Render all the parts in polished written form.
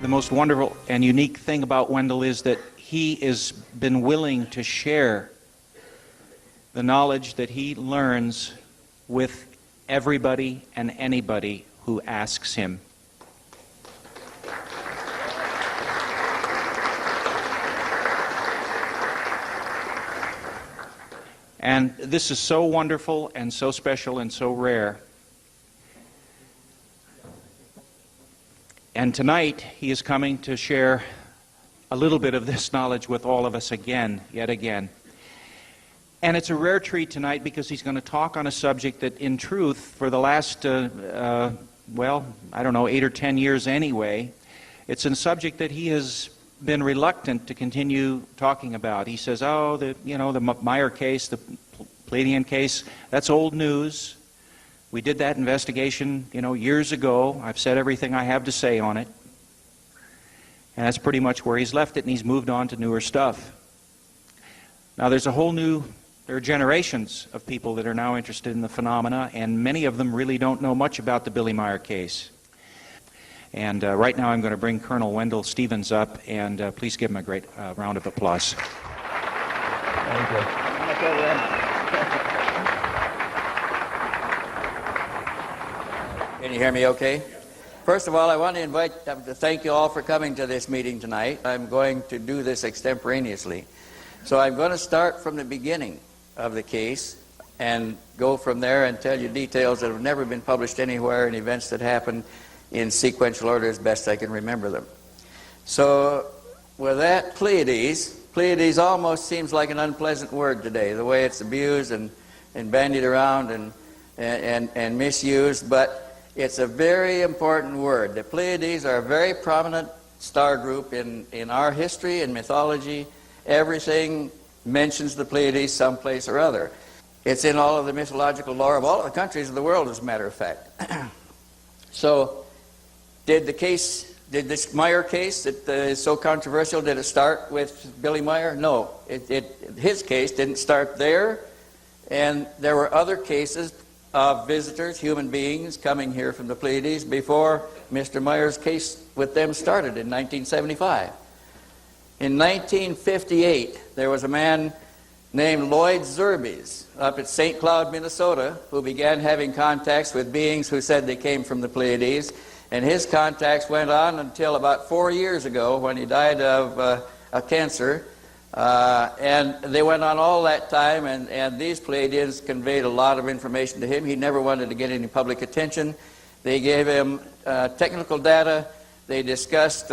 The most wonderful and unique thing about Wendelle is that he has been willing to share the knowledge that he learns with everybody and anybody who asks him. And this is so wonderful and so special and so rare. And tonight he is coming to share a little bit of this knowledge with all of us again, yet again. And it's a rare treat tonight because he's going to talk on a subject that, in truth, for the last, well, I don't know, 8 or 10 years anyway, it's a subject that he has been reluctant to continue talking about. He says, oh, the Meier case, the Pleiadian case, that's old news. We did that investigation, years ago. I've said everything I have to say on it. And that's pretty much where he's left it, and he's moved on to newer stuff. Now, there are generations of people that are now interested in the phenomena, and many of them really don't know much about the Billy Meier case. And right now I'm going to bring Colonel Wendelle Stevens up, and please give him a great round of applause. Thank you. Can you hear me okay? First of all, I want to thank you all for coming to this meeting tonight. I'm going to do this extemporaneously. So I'm going to start from the beginning of the case and go from there and tell you details that have never been published anywhere and events that happened in sequential order as best I can remember them. So with that, Pleiades almost seems like an unpleasant word today, the way it's abused and bandied around and misused, but it's a very important word. The Pleiades are a very prominent star group in our history and mythology. Everything mentions the Pleiades someplace or other. It's in all of the mythological lore of all of the countries of the world, as a matter of fact. So, did this Meier case that is so controversial, did it start with Billy Meier? No. His case didn't start there, and there were other cases of visitors, human beings, coming here from the Pleiades before Mr. Meier's case with them started in 1975. In 1958, there was a man named Lloyd Zerbes up at St. Cloud, Minnesota, who began having contacts with beings who said they came from the Pleiades, and his contacts went on until about 4 years ago when he died of a cancer, and they went on all that time, and these Pleiadians conveyed a lot of information to him. He never wanted to get any public attention. They gave him technical data. They discussed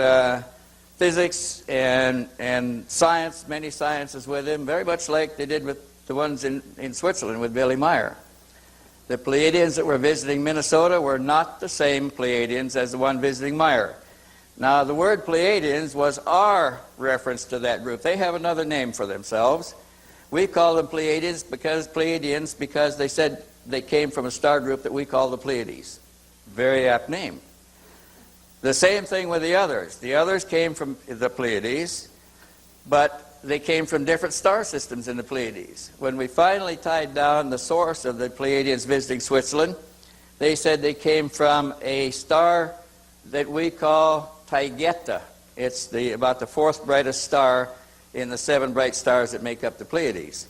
physics and science, many sciences with him, very much like they did with the ones in Switzerland with Billy Meier. The Pleiadians that were visiting Minnesota were not the same Pleiadians as the one visiting Meier. Now, the word Pleiadians was our reference to that group. They have another name for themselves. We call them Pleiadians because they said they came from a star group that we call the Pleiades. Very apt name. The same thing with the others. The others came from the Pleiades, but they came from different star systems in the Pleiades. When we finally tied down the source of the Pleiadians visiting Switzerland, they said they came from a star that we call Taygeta. It's about the fourth brightest star in the 7 bright stars that make up the Pleiades.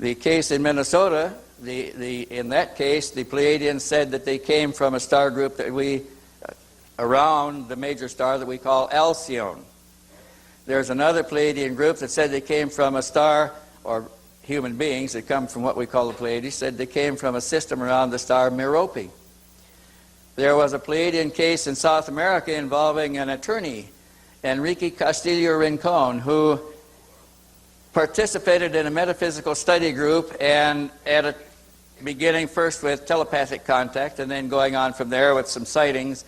The case in Minnesota, in that case, the Pleiadians said that they came from a star group that around the major star that we call Alcyone. There's another Pleiadian group that said they came from a star, or human beings that come from what we call the Pleiades, said they came from a system around the star Merope. There was a Pleiadian case in South America involving an attorney, Enrique Castillo Rincon, who participated in a metaphysical study group, and beginning first with telepathic contact and then going on from there with some sightings.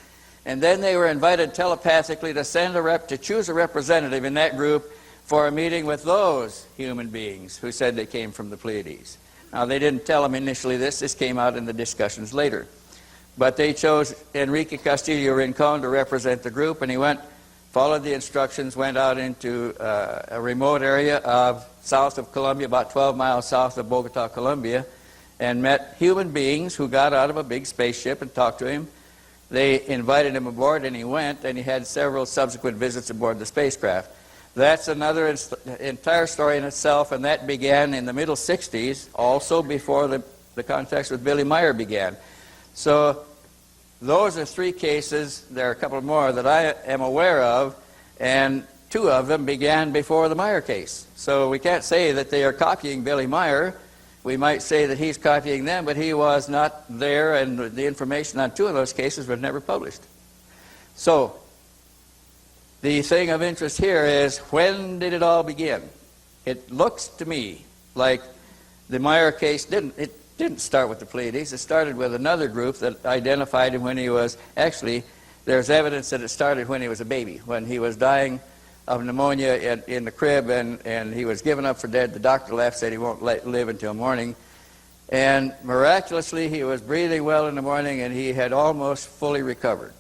And then they were invited telepathically to choose a representative in that group for a meeting with those human beings who said they came from the Pleiades. Now, they didn't tell them initially this came out in the discussions later. But they chose Enrique Castillo Rincon to represent the group, and he followed the instructions, went out into a remote area south of Colombia, about 12 miles south of Bogota, Colombia, and met human beings who got out of a big spaceship and talked to him. they invited him aboard, and he went, and he had several subsequent visits aboard the spacecraft. That's another entire story in itself, and that began in the middle 60s, also before the contacts with Billy Meier began. So those are three cases. There are a couple more that I am aware of, and two of them began before the Meier case. So we can't say that they are copying Billy Meier. We might say that he's copying them, but he was not there, and the information on two of those cases was never published. So the thing of interest here is, when did it all begin? It looks to me like the Meier case didn't start with the Pleiades. It started with another group that identified him when he was, actually, there's evidence that it started when he was a baby, when he was dying of pneumonia in the crib, and he was given up for dead. The doctor left, said he won't live until morning. And miraculously, he was breathing well in the morning, and he had almost fully recovered.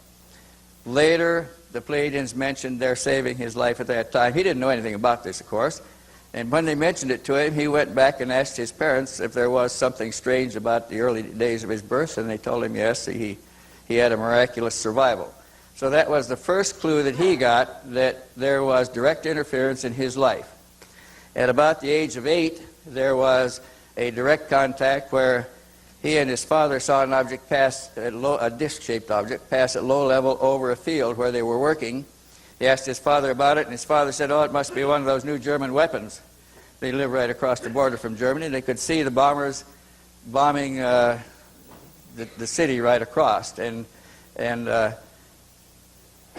Later, the Pleiadians mentioned they're saving his life at that time. He didn't know anything about this, of course. And when they mentioned it to him, he went back and asked his parents if there was something strange about the early days of his birth, and they told him yes, he had a miraculous survival. So that was the first clue that he got that there was direct interference in his life. At about the age of 8, there was a direct contact where he and his father saw an object pass, a disc-shaped object, pass at low level over a field where they were working. He asked his father about it, and his father said, "Oh, it must be one of those new German weapons." They live right across the border from Germany. They could see the bombers bombing the city right across, and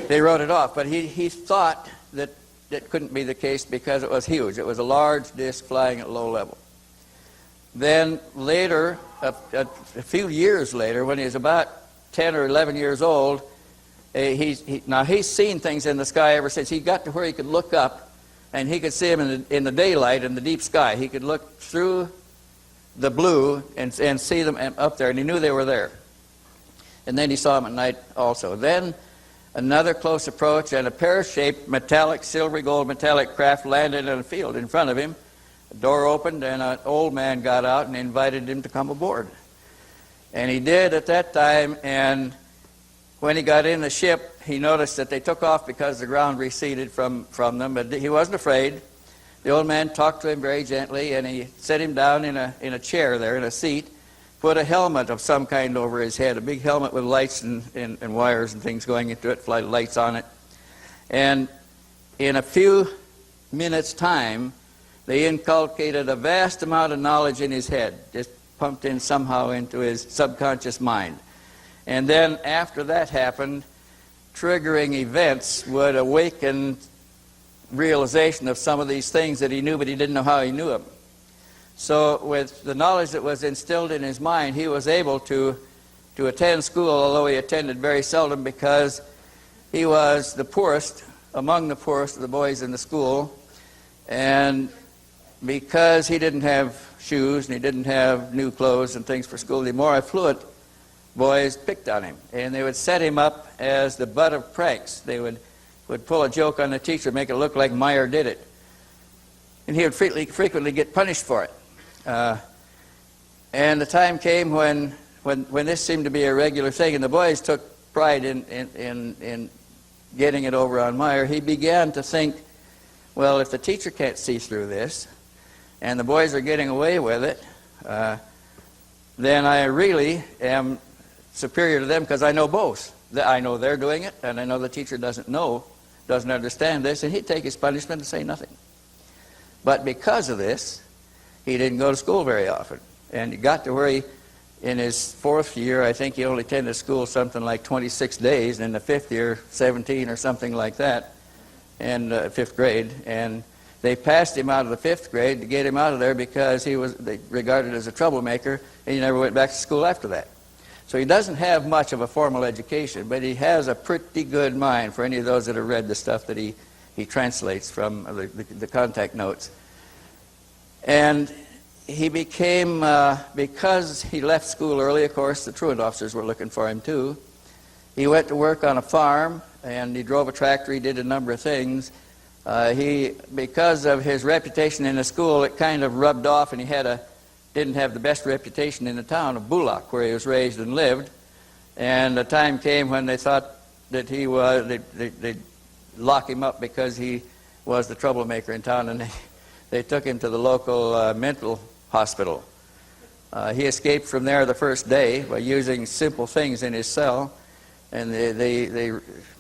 they wrote it off. But he thought that it couldn't be the case because it was huge. It was a large disc flying at low level. Then later, a few years later, when he was about 10 or 11 years old, now he's seen things in the sky ever since. He got to where he could look up, and he could see them in the daylight in the deep sky. He could look through the blue and see them up there, and he knew they were there. And then he saw them at night also. Then another close approach, and a pear-shaped metallic, silvery gold metallic craft landed in a field in front of him. The door opened, and an old man got out and invited him to come aboard. And he did at that time, and when he got in the ship, he noticed that they took off because the ground receded from them, but he wasn't afraid. The old man talked to him very gently, and he set him down in a chair there, in a seat, put a helmet of some kind over his head, a big helmet with lights and wires and things going into it, lights on it. And in a few minutes' time, they inculcated a vast amount of knowledge in his head, just pumped in somehow into his subconscious mind. And then after that happened, triggering events would awaken realization of some of these things that he knew, but he didn't know how he knew them. So with the knowledge that was instilled in his mind, he was able to attend school, although he attended very seldom because he was the poorest, among the poorest of the boys in the school. And because he didn't have shoes and he didn't have new clothes and things for school, the more affluent boys picked on him, and they would set him up as the butt of pranks. They would pull a joke on the teacher, make it look like Meier did it, and he would frequently get punished for it. And the time came when this seemed to be a regular thing, and the boys took pride in getting it over on Meier. He began to think, well, if the teacher can't see through this, and the boys are getting away with it, then I really am superior to them because I know both. I know they're doing it, and I know the teacher doesn't understand this, and he'd take his punishment and say nothing. But because of this, he didn't go to school very often. And he got to where in his fourth year, I think he only attended school something like 26 days, and in the fifth year, 17 or something like that, and fifth grade. And they passed him out of the fifth grade to get him out of there because they regarded as a troublemaker, and he never went back to school after that. So he doesn't have much of a formal education, but he has a pretty good mind for any of those that have read the stuff that he translates from the contact notes. And he became, because he left school early, of course, the truant officers were looking for him too. He went to work on a farm, and he drove a tractor, he did a number of things. Because of his reputation in the school, it kind of rubbed off, and he didn't have the best reputation in the town of Bulak, where he was raised and lived. And the time came when they thought that they'd lock him up because he was the troublemaker in town, and they took him to the local mental hospital. He escaped from there the first day by using simple things in his cell, and they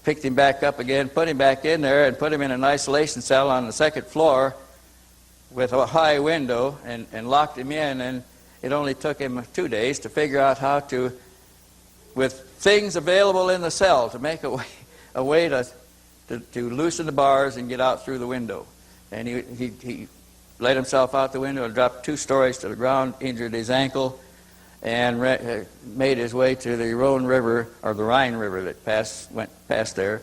picked him back up again, put him back in there, and put him in an isolation cell on the second floor with a high window, and locked him in. And it only took him 2 days to figure out how to, with things available in the cell, to make a way to loosen the bars and get out through the window. And he let himself out the window and dropped 2 stories to the ground, injured his ankle, and made his way to the Rhone River, or the Rhine River that went past there.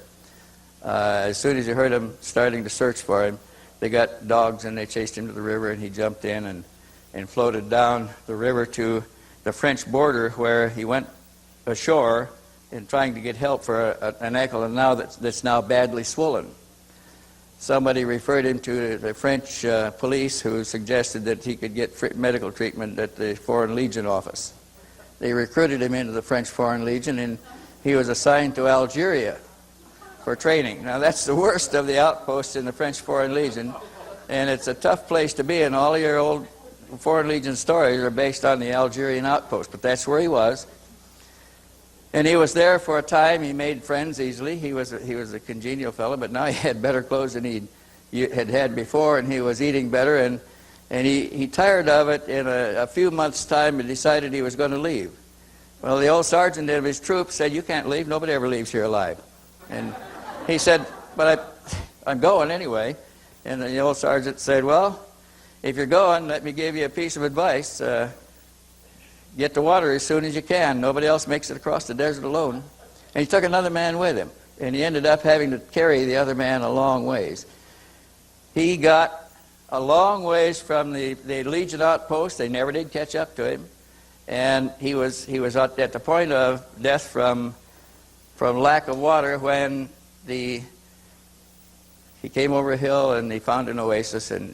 As soon as he heard them starting to search for him, they got dogs and they chased him to the river, and he jumped in and floated down the river to the French border, where he went ashore in trying to get help for an ankle that's now badly swollen. Somebody referred him to the French police, who suggested that he could get medical treatment at the Foreign Legion office. They recruited him into the French Foreign Legion, and he was assigned to Algeria for training. Now, that's the worst of the outposts in the French Foreign Legion, and it's a tough place to be, and all your old Foreign Legion stories are based on the Algerian outpost, but that's where he was. And he was there for a time. He made friends easily. He was a congenial fellow, but now he had better clothes than he had had before, and he was eating better. And he tired of it in a few months' time and decided he was going to leave. Well, the old sergeant of his troop said, "You can't leave. Nobody ever leaves here alive." And he said, "But I'm going anyway." And the old sergeant said, "Well, if you're going, let me give you a piece of advice. Get to water as soon as you can. Nobody else makes it across the desert alone." And he took another man with him, and he ended up having to carry the other man a long ways. He got a long ways from the Legion outpost. They never did catch up to him, and he was at the point of death from lack of water when he came over a hill and he found an oasis, and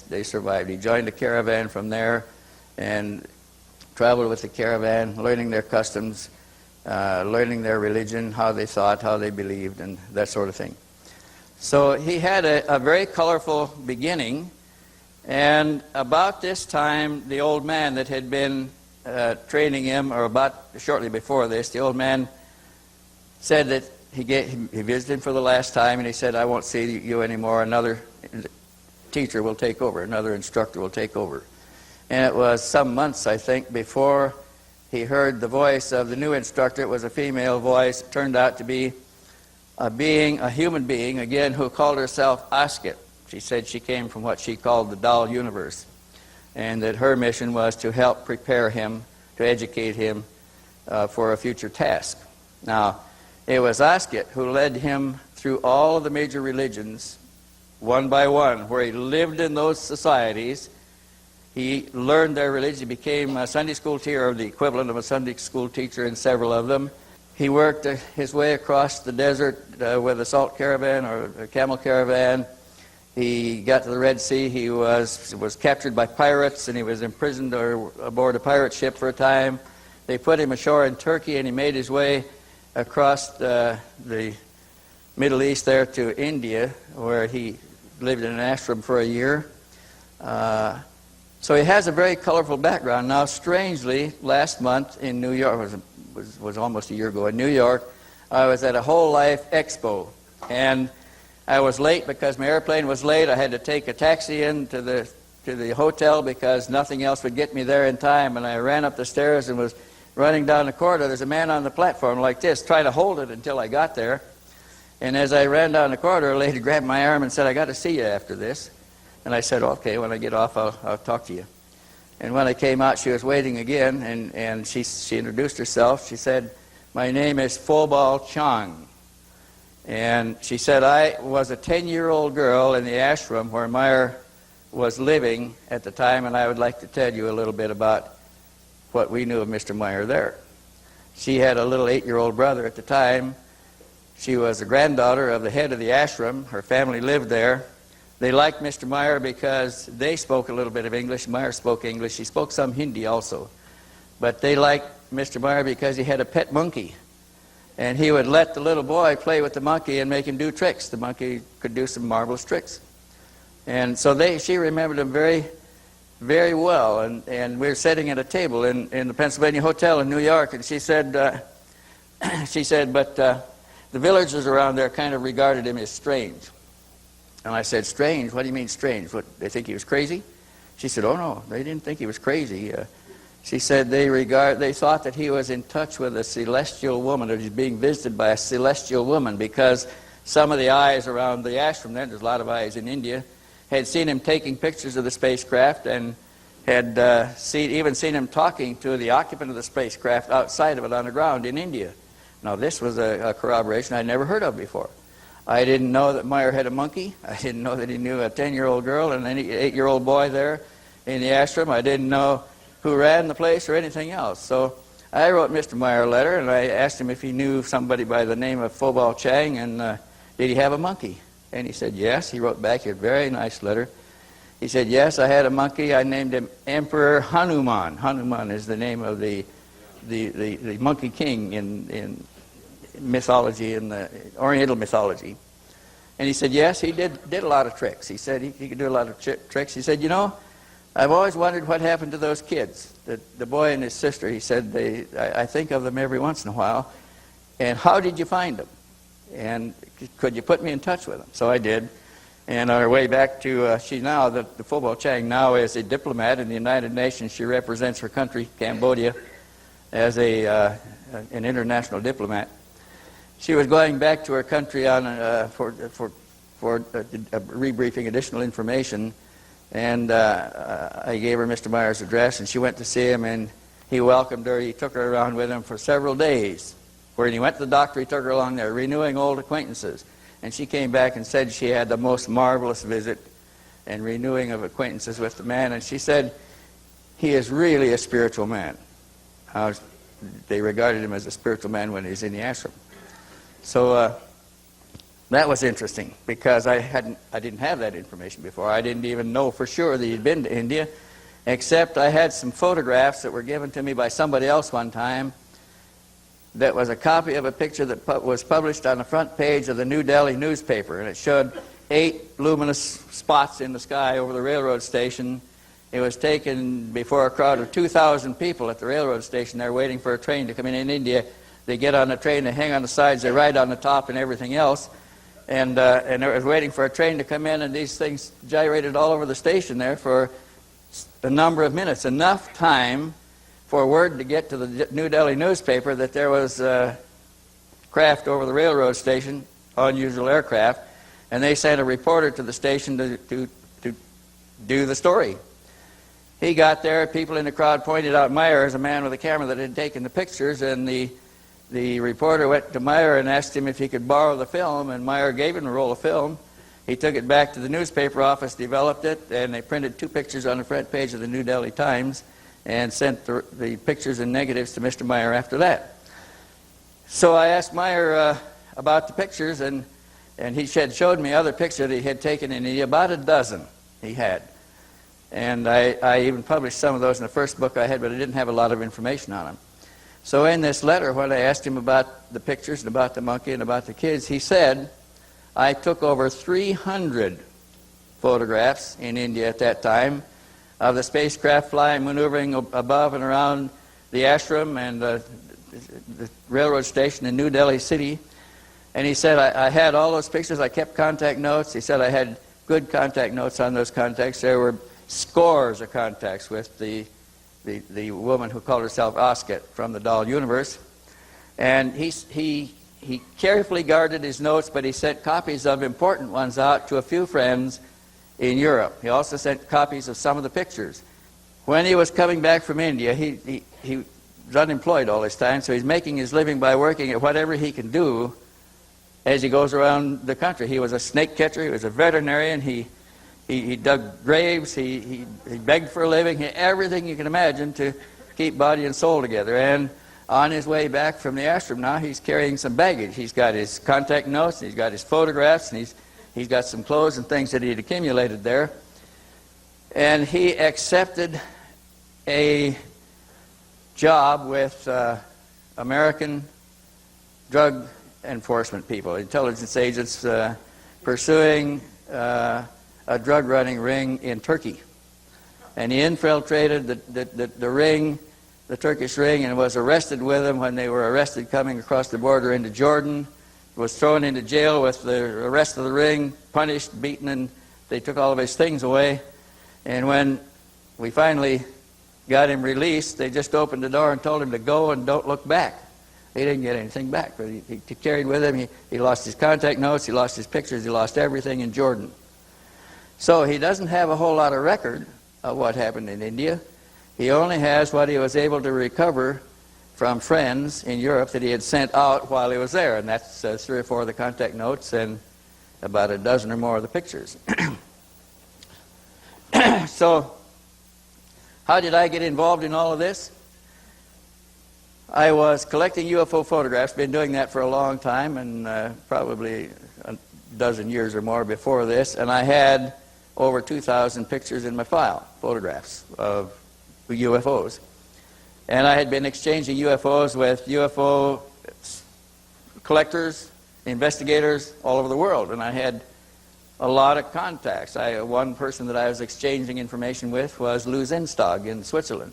they survived. He joined a caravan from there and traveled with the caravan, learning their customs, learning their religion, how they thought, how they believed, and that sort of thing. So he had a very colorful beginning, and about this time, the old man that had been training him, or about shortly before this, the old man said that he visited him for the last time, and he said, "I won't see you anymore. Another teacher will take over. Another instructor will take over." And it was some months, I think, before he heard the voice of the new instructor. It was a female voice. It turned out to be a human being, again, who called herself Asket. She said she came from what she called the doll universe, and that her mission was to help prepare him, to educate him for a future task. Now, it was Asket who led him through all of the major religions, one by one, where he lived in those societies. He learned their religion. He became a Sunday school teacher, or the equivalent of a Sunday school teacher in several of them. He worked his way across the desert with a salt caravan or a camel caravan. He got to the Red Sea. He was captured by pirates, and he was imprisoned aboard a pirate ship for a time. They put him ashore in Turkey, and he made his way across the Middle East there to India, where he lived in an ashram for a year. So he has a very colorful background. Now, strangely, last month in New York, was almost a year ago in New York, I was at a Whole Life Expo, and I was late because my airplane was late. I had to take a taxi in to the hotel because nothing else would get me there in time, and I ran up the stairs and was running down the corridor. There's a man on the platform like this, trying to hold it until I got there. And as I ran down the corridor, a lady grabbed my arm and said, "I got to see you after this." And I said, "Okay, when I get off, I'll talk to you." And when I came out, she was waiting again, and she introduced herself. She said, "My name is Phobal Chang." And she said, "I was a 10-year-old girl in the ashram where Meier was living at the time, and I would like to tell you a little bit about what we knew of Mr. Meier there." She had a little 8-year-old brother at the time. She was a granddaughter of the head of the ashram. Her family lived there. They liked Mr. Meier because they spoke a little bit of English. Meier spoke English. He spoke some Hindi also. but they liked Mr. Meier because he had a pet monkey. And he would let the little boy play with the monkey and make him do tricks. The monkey could do some marvelous tricks. And so she remembered him very, very well. And we were sitting at a table in the Pennsylvania Hotel in New York, and she said, but the villagers around there kind of regarded him as strange. And I said, strange? What do you mean strange? What, they think he was crazy? She said, oh no, they didn't think he was crazy. She said they thought that he was in touch with a celestial woman, or he's being visited by a celestial woman, because some of the eyes around the ashram there's a lot of eyes in India, had seen him taking pictures of the spacecraft and had even seen him talking to the occupant of the spacecraft outside of it on the ground in India. Now this was a corroboration I'd never heard of before. I didn't know that Meier had a monkey. I didn't know that he knew a 10-year-old girl and an 8-year-old boy there in the ashram. I didn't know who ran the place or anything else. So I wrote Mr. Meier a letter, and I asked him if he knew somebody by the name of Phobal Chang, and did he have a monkey? And he said yes. He wrote back a very nice letter. He said, yes, I had a monkey. I named him Emperor Hanuman. Hanuman is the name of the monkey king in mythology, in the Oriental mythology. And he said, yes, he did a lot of tricks. He said he could do a lot of tricks. He said, you know, I've always wondered what happened to those kids, the boy and his sister. He said, I think of them every once in a while. And how did you find them? And could you put me in touch with them? So I did. And on our way back to, the Phobal Chang now is a diplomat in the United Nations. She represents her country, Cambodia, as an international diplomat. She was going back to her country on for rebriefing additional information. And I gave her Mr. Meier's address, and she went to see him, and he welcomed her. He took her around with him for several days. When he went to the doctor, he took her along there, renewing old acquaintances. And she came back and said she had the most marvelous visit and renewing of acquaintances with the man. And she said, he is really a spiritual man. They regarded him as a spiritual man when he was in the ashram. So that was interesting, because I didn't have that information before. I didn't even know for sure that he'd been to India, except I had some photographs that were given to me by somebody else one time. That was a copy of a picture that was published on the front page of the New Delhi newspaper, and it showed 8 luminous spots in the sky over the railroad station. It was taken before a crowd of 2,000 people at the railroad station. They're waiting for a train to come in India. They get on the train, they hang on the sides, they ride on the top and everything else. And they was waiting for a train to come in, and these things gyrated all over the station there for a number of minutes, enough time for word to get to the New Delhi newspaper that there was a craft over the railroad station, unusual aircraft, and they sent a reporter to the station to do the story. He got there, people in the crowd pointed out Meier as a man with a camera that had taken the pictures, and the reporter went to Meier and asked him if he could borrow the film, and Meier gave him a roll of film. He took it back to the newspaper office, developed it, and they printed 2 pictures on the front page of the New Delhi Times and sent the pictures and negatives to Mr. Meier after that. So I asked Meier about the pictures, and he showed me other pictures that he had taken in India, about a dozen he had. And I even published some of those in the first book I had, but I didn't have a lot of information on them. So in this letter, when I asked him about the pictures and about the monkey and about the kids, he said, I took over 300 photographs in India at that time of the spacecraft flying, maneuvering above and around the ashram and the railroad station in New Delhi City. And he said, I had all those pictures. I kept contact notes. He said I had good contact notes on those contacts. There were scores of contacts with the woman who called herself Osket from the doll universe. And he carefully guarded his notes, but he sent copies of important ones out to a few friends in Europe. He also sent copies of some of the pictures. When he was coming back from India, he was unemployed all this time, so he's making his living by working at whatever he can do as he goes around the country. He was a snake catcher, he was a veterinarian, he dug graves, he begged for a living, everything you can imagine to keep body and soul together. And on his way back from the ashram now, he's carrying some baggage. He's got his contact notes, and he's got his photographs, and he's got some clothes and things that he'd accumulated there. And he accepted a job with American drug enforcement people, intelligence agents pursuing a drug running ring in Turkey. And he infiltrated the ring, the Turkish ring, and was arrested with them when they were arrested coming across the border into Jordan, was thrown into jail with the rest of the ring, punished, beaten, and they took all of his things away. And when we finally got him released, they just opened the door and told him to go and don't look back. He didn't get anything back, but he carried with him, he lost his contact notes, he lost his pictures, he lost everything in Jordan. So he doesn't have a whole lot of record of what happened in India. He only has what he was able to recover from friends in Europe that he had sent out while he was there, and that's 3 or 4 of the contact notes and about a dozen or more of the pictures. So, how did I get involved in all of this? I was collecting UFO photographs, been doing that for a long time, and probably a dozen years or more before this, and I had over 2,000 pictures in my file, photographs of UFOs. And I had been exchanging UFOs with UFO collectors, investigators all over the world, and I had a lot of contacts. One person that I was exchanging information with was Lou Zinstag in Switzerland.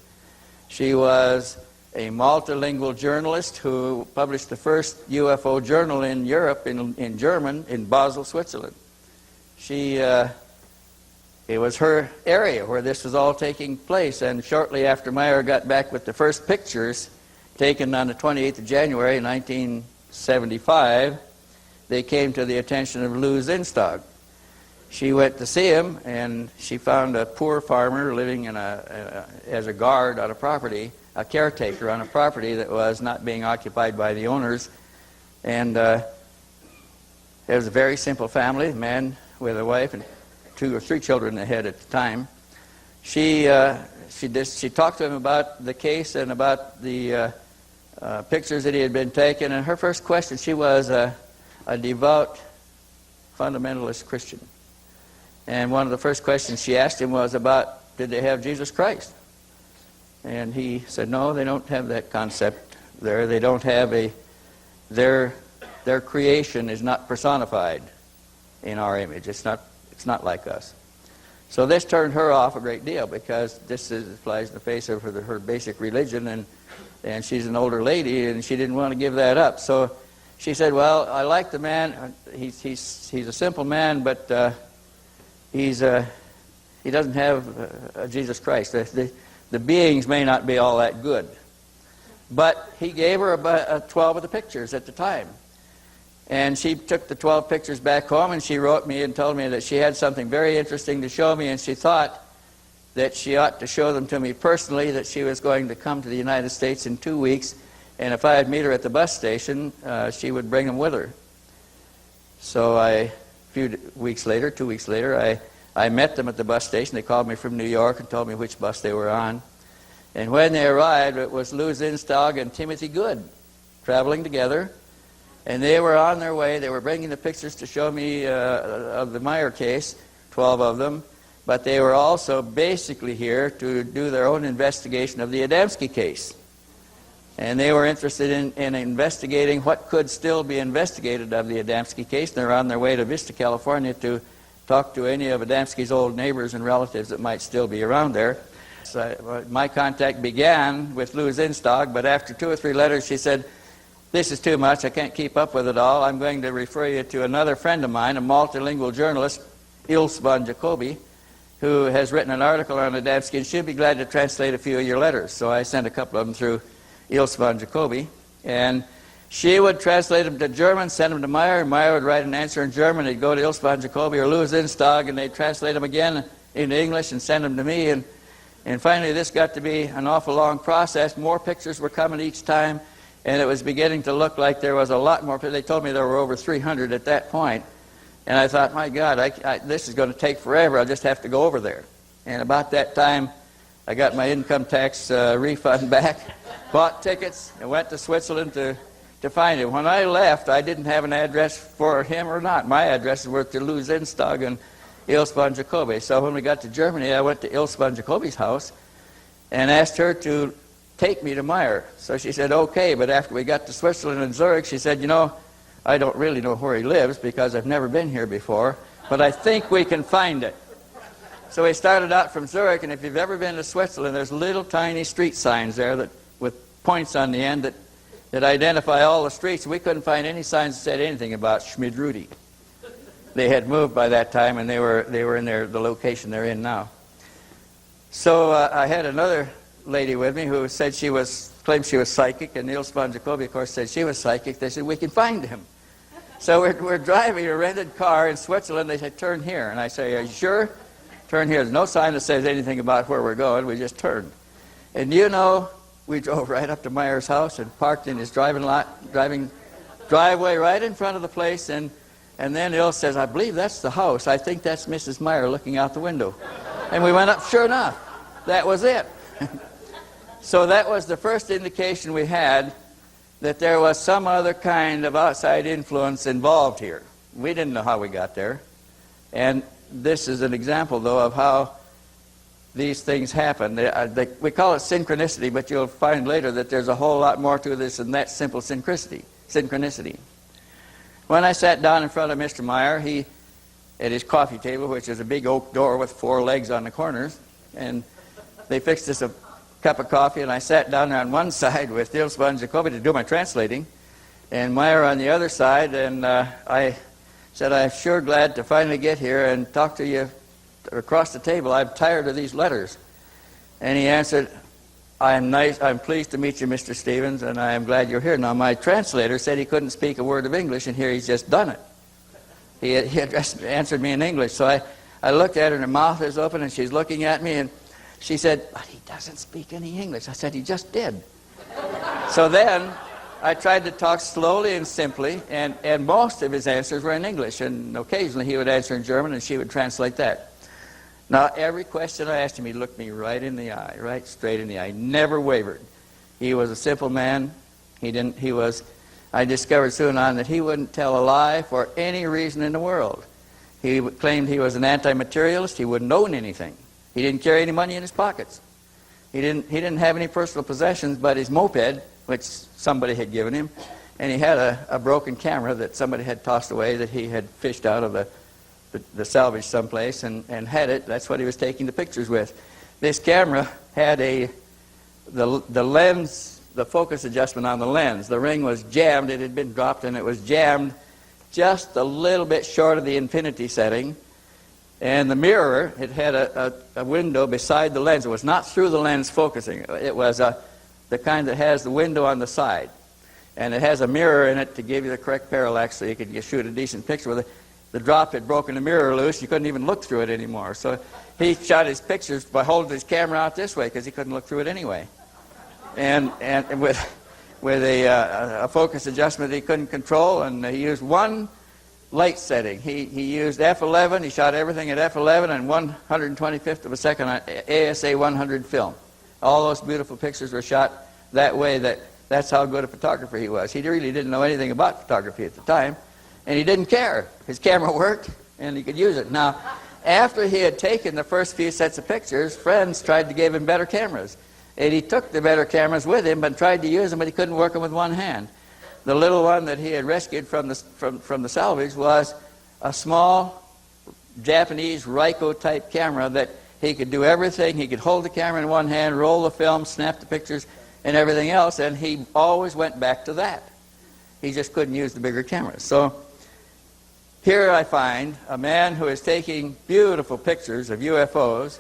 She was a multilingual journalist who published the first UFO journal in Europe in German in Basel, Switzerland. It was her area where this was all taking place, and shortly after Meier got back with the first pictures taken on the 28th of January 1975, they came to the attention of Lou Zinstag. She went to see him, and she found a poor farmer living as a guard on a property, a caretaker on a property that was not being occupied by the owners. And it was a very simple family, a man with a wife and 2 or 3 children they had at the time. She talked to him about the case and about the pictures that he had been taken. And her first question, she was a devout fundamentalist Christian. And one of the first questions she asked him was about, did they have Jesus Christ? And he said, no, they don't have that concept there. They don't have their creation is not personified in our image. It's not like us. So this turned her off a great deal, because this flies in the face of her basic religion, and she's an older lady, and she didn't want to give that up. So she said, well, I like the man. He's a simple man, but he doesn't have Jesus Christ. The beings may not be all that good. But he gave her about 12 of the pictures at the time. And she took the 12 pictures back home, and she wrote me and told me that she had something very interesting to show me, and she thought that she ought to show them to me personally, that she was going to come to the United States in 2 weeks, and if I'd meet her at the bus station, she would bring them with her. So a few weeks later, 2 weeks later, I met them at the bus station. They called me from New York and told me which bus they were on. And when they arrived, it was Lou Zinstag and Timothy Good traveling together. And they were on their way. They were bringing the pictures to show me of the Meier case, 12 of them. But they were also basically here to do their own investigation of the Adamski case. And they were interested in investigating what could still be investigated of the Adamski case. They're on their way to Vista, California to talk to any of Adamski's old neighbors and relatives that might still be around there. So my contact began with Lou Zinstag, but after 2 or 3 letters she said, this is too much, I can't keep up with it all. I'm going to refer you to another friend of mine, a multilingual journalist, Ilse von Jacobi, who has written an article on Adamski, and she'll be glad to translate a few of your letters. So I sent a couple of them through Ilse von Jacobi, and she would translate them to German, send them to Meier, and Meier would write an answer in German. He'd go to Ilse von Jacobi or Lou Zinstag, and they'd translate them again into English and send them to me. And finally, this got to be an awful long process. More pictures were coming each time, and it was beginning to look like there was a lot more. They told me there were over 300 at that point. And I thought, my God, this is going to take forever. I'll just have to go over there. And about that time, I got my income tax refund back, bought tickets, and went to Switzerland to find him. When I left, I didn't have an address for him or not. My addresses were to Lou Zinstag and Ilse von Jacobi. So when we got to Germany, I went to Ilse von Jacobi's house and asked her to take me to Meier. So she said, okay, but after we got to Switzerland and Zurich, she said, you know, I don't really know where he lives because I've never been here before, but I think we can find it. So we started out from Zurich, and if you've ever been to Switzerland, there's little tiny street signs there that, with points on the end that identify all the streets. We couldn't find any signs that said anything about Schmidrudi. They had moved by that time, and they were in the location they're in now. So I had another lady with me who said claimed she was psychic, and Niels von Jacobi, of course, said she was psychic. They said, we can find him. So we're driving a rented car in Switzerland. They said, turn here. And I say, are you sure? Turn here. There's no sign that says anything about where we're going. We just turned. And you know, we drove right up to Meier's house and parked in his driveway right in front of the place. And then Niels says, I believe that's the house. I think that's Mrs. Meier looking out the window. And we went up, sure enough. That was it. So that was the first indication we had that there was some other kind of outside influence involved here. We didn't know how we got there. And this is an example, though, of how these things happen. We call it synchronicity, but you'll find later that there's a whole lot more to this than that simple synchronicity. When I sat down in front of Mr. Meier, he, at his coffee table, which is a big oak door with 4 legs on the corners, and they fixed us a cup of coffee, and I sat down there on one side with Niels von Jacobi to do my translating, and Meier on the other side, and I said, I'm sure glad to finally get here and talk to you across the table. I'm tired of these letters. And he answered, I'm pleased to meet you, Mr. Stevens, and I am glad you're here. Now, my translator said he couldn't speak a word of English, and here he's just done it. He answered me in English. So I looked at her, and her mouth is open, and she's looking at me, and she said, but he doesn't speak any English. I said, he just did. So then I tried to talk slowly and simply, and most of his answers were in English, and occasionally he would answer in German, and she would translate that. Now, every question I asked him, he looked me right in the eye, right straight in the eye, never wavered. He was a simple man. I discovered soon on that he wouldn't tell a lie for any reason in the world. He claimed he was an anti-materialist. He wouldn't own anything. He didn't carry any money in his pockets. He didn't have any personal possessions but his moped, which somebody had given him, and he had a broken camera that somebody had tossed away that he had fished out of the salvage someplace and had it. That's what he was taking the pictures with. This camera had the lens, the focus adjustment on the lens. The ring was jammed. It had been dropped, and it was jammed just a little bit short of the infinity setting. And the mirror, it had a window beside the lens. It was not through the lens focusing. It was the kind that has the window on the side. And it has a mirror in it to give you the correct parallax so you could shoot a decent picture with it. The drop had broken the mirror loose. You couldn't even look through it anymore. So he shot his pictures by holding his camera out this way because he couldn't look through it anyway. And with a focus adjustment he couldn't control, and he used one light setting. He used f11. He shot everything at f11 and 125th of a second on ASA 100 film. All those beautiful pictures were shot that way. That's how good a photographer he was. He really didn't know anything about photography at the time, and he didn't care. His camera worked, and he could use it. Now, after he had taken the first few sets of pictures, friends tried to give him better cameras. And he took the better cameras with him and tried to use them, but he couldn't work them with one hand. The little one that he had rescued from the salvage was a small Japanese Ricoh-type camera that he could do everything. He could hold the camera in one hand, roll the film, snap the pictures, and everything else, and he always went back to that. He just couldn't use the bigger cameras. So here I find a man who is taking beautiful pictures of UFOs.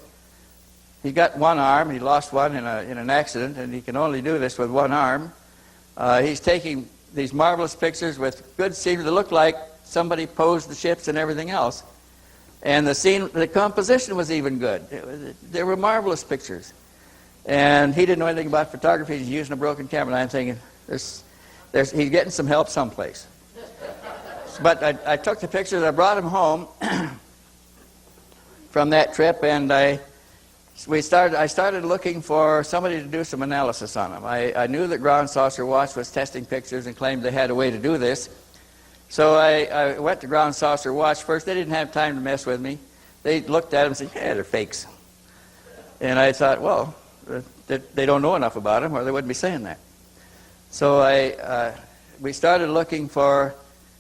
He got one arm. He lost one in an accident, and he can only do this with one arm. He's taking these marvelous pictures with good scenery that look like somebody posed the ships and everything else. And the composition was even good. They were marvelous pictures. And he didn't know anything about photography. He's using a broken camera. And I'm thinking, he's getting some help someplace. But I took the pictures. I brought them home from that trip, and I started looking for somebody to do some analysis on them. I knew that Ground Saucer Watch was testing pictures and claimed they had a way to do this. So I went to Ground Saucer Watch first. They didn't have time to mess with me. They looked at them and said, yeah, they're fakes. And I thought, well, that they don't know enough about him, or they wouldn't be saying that. So we started looking for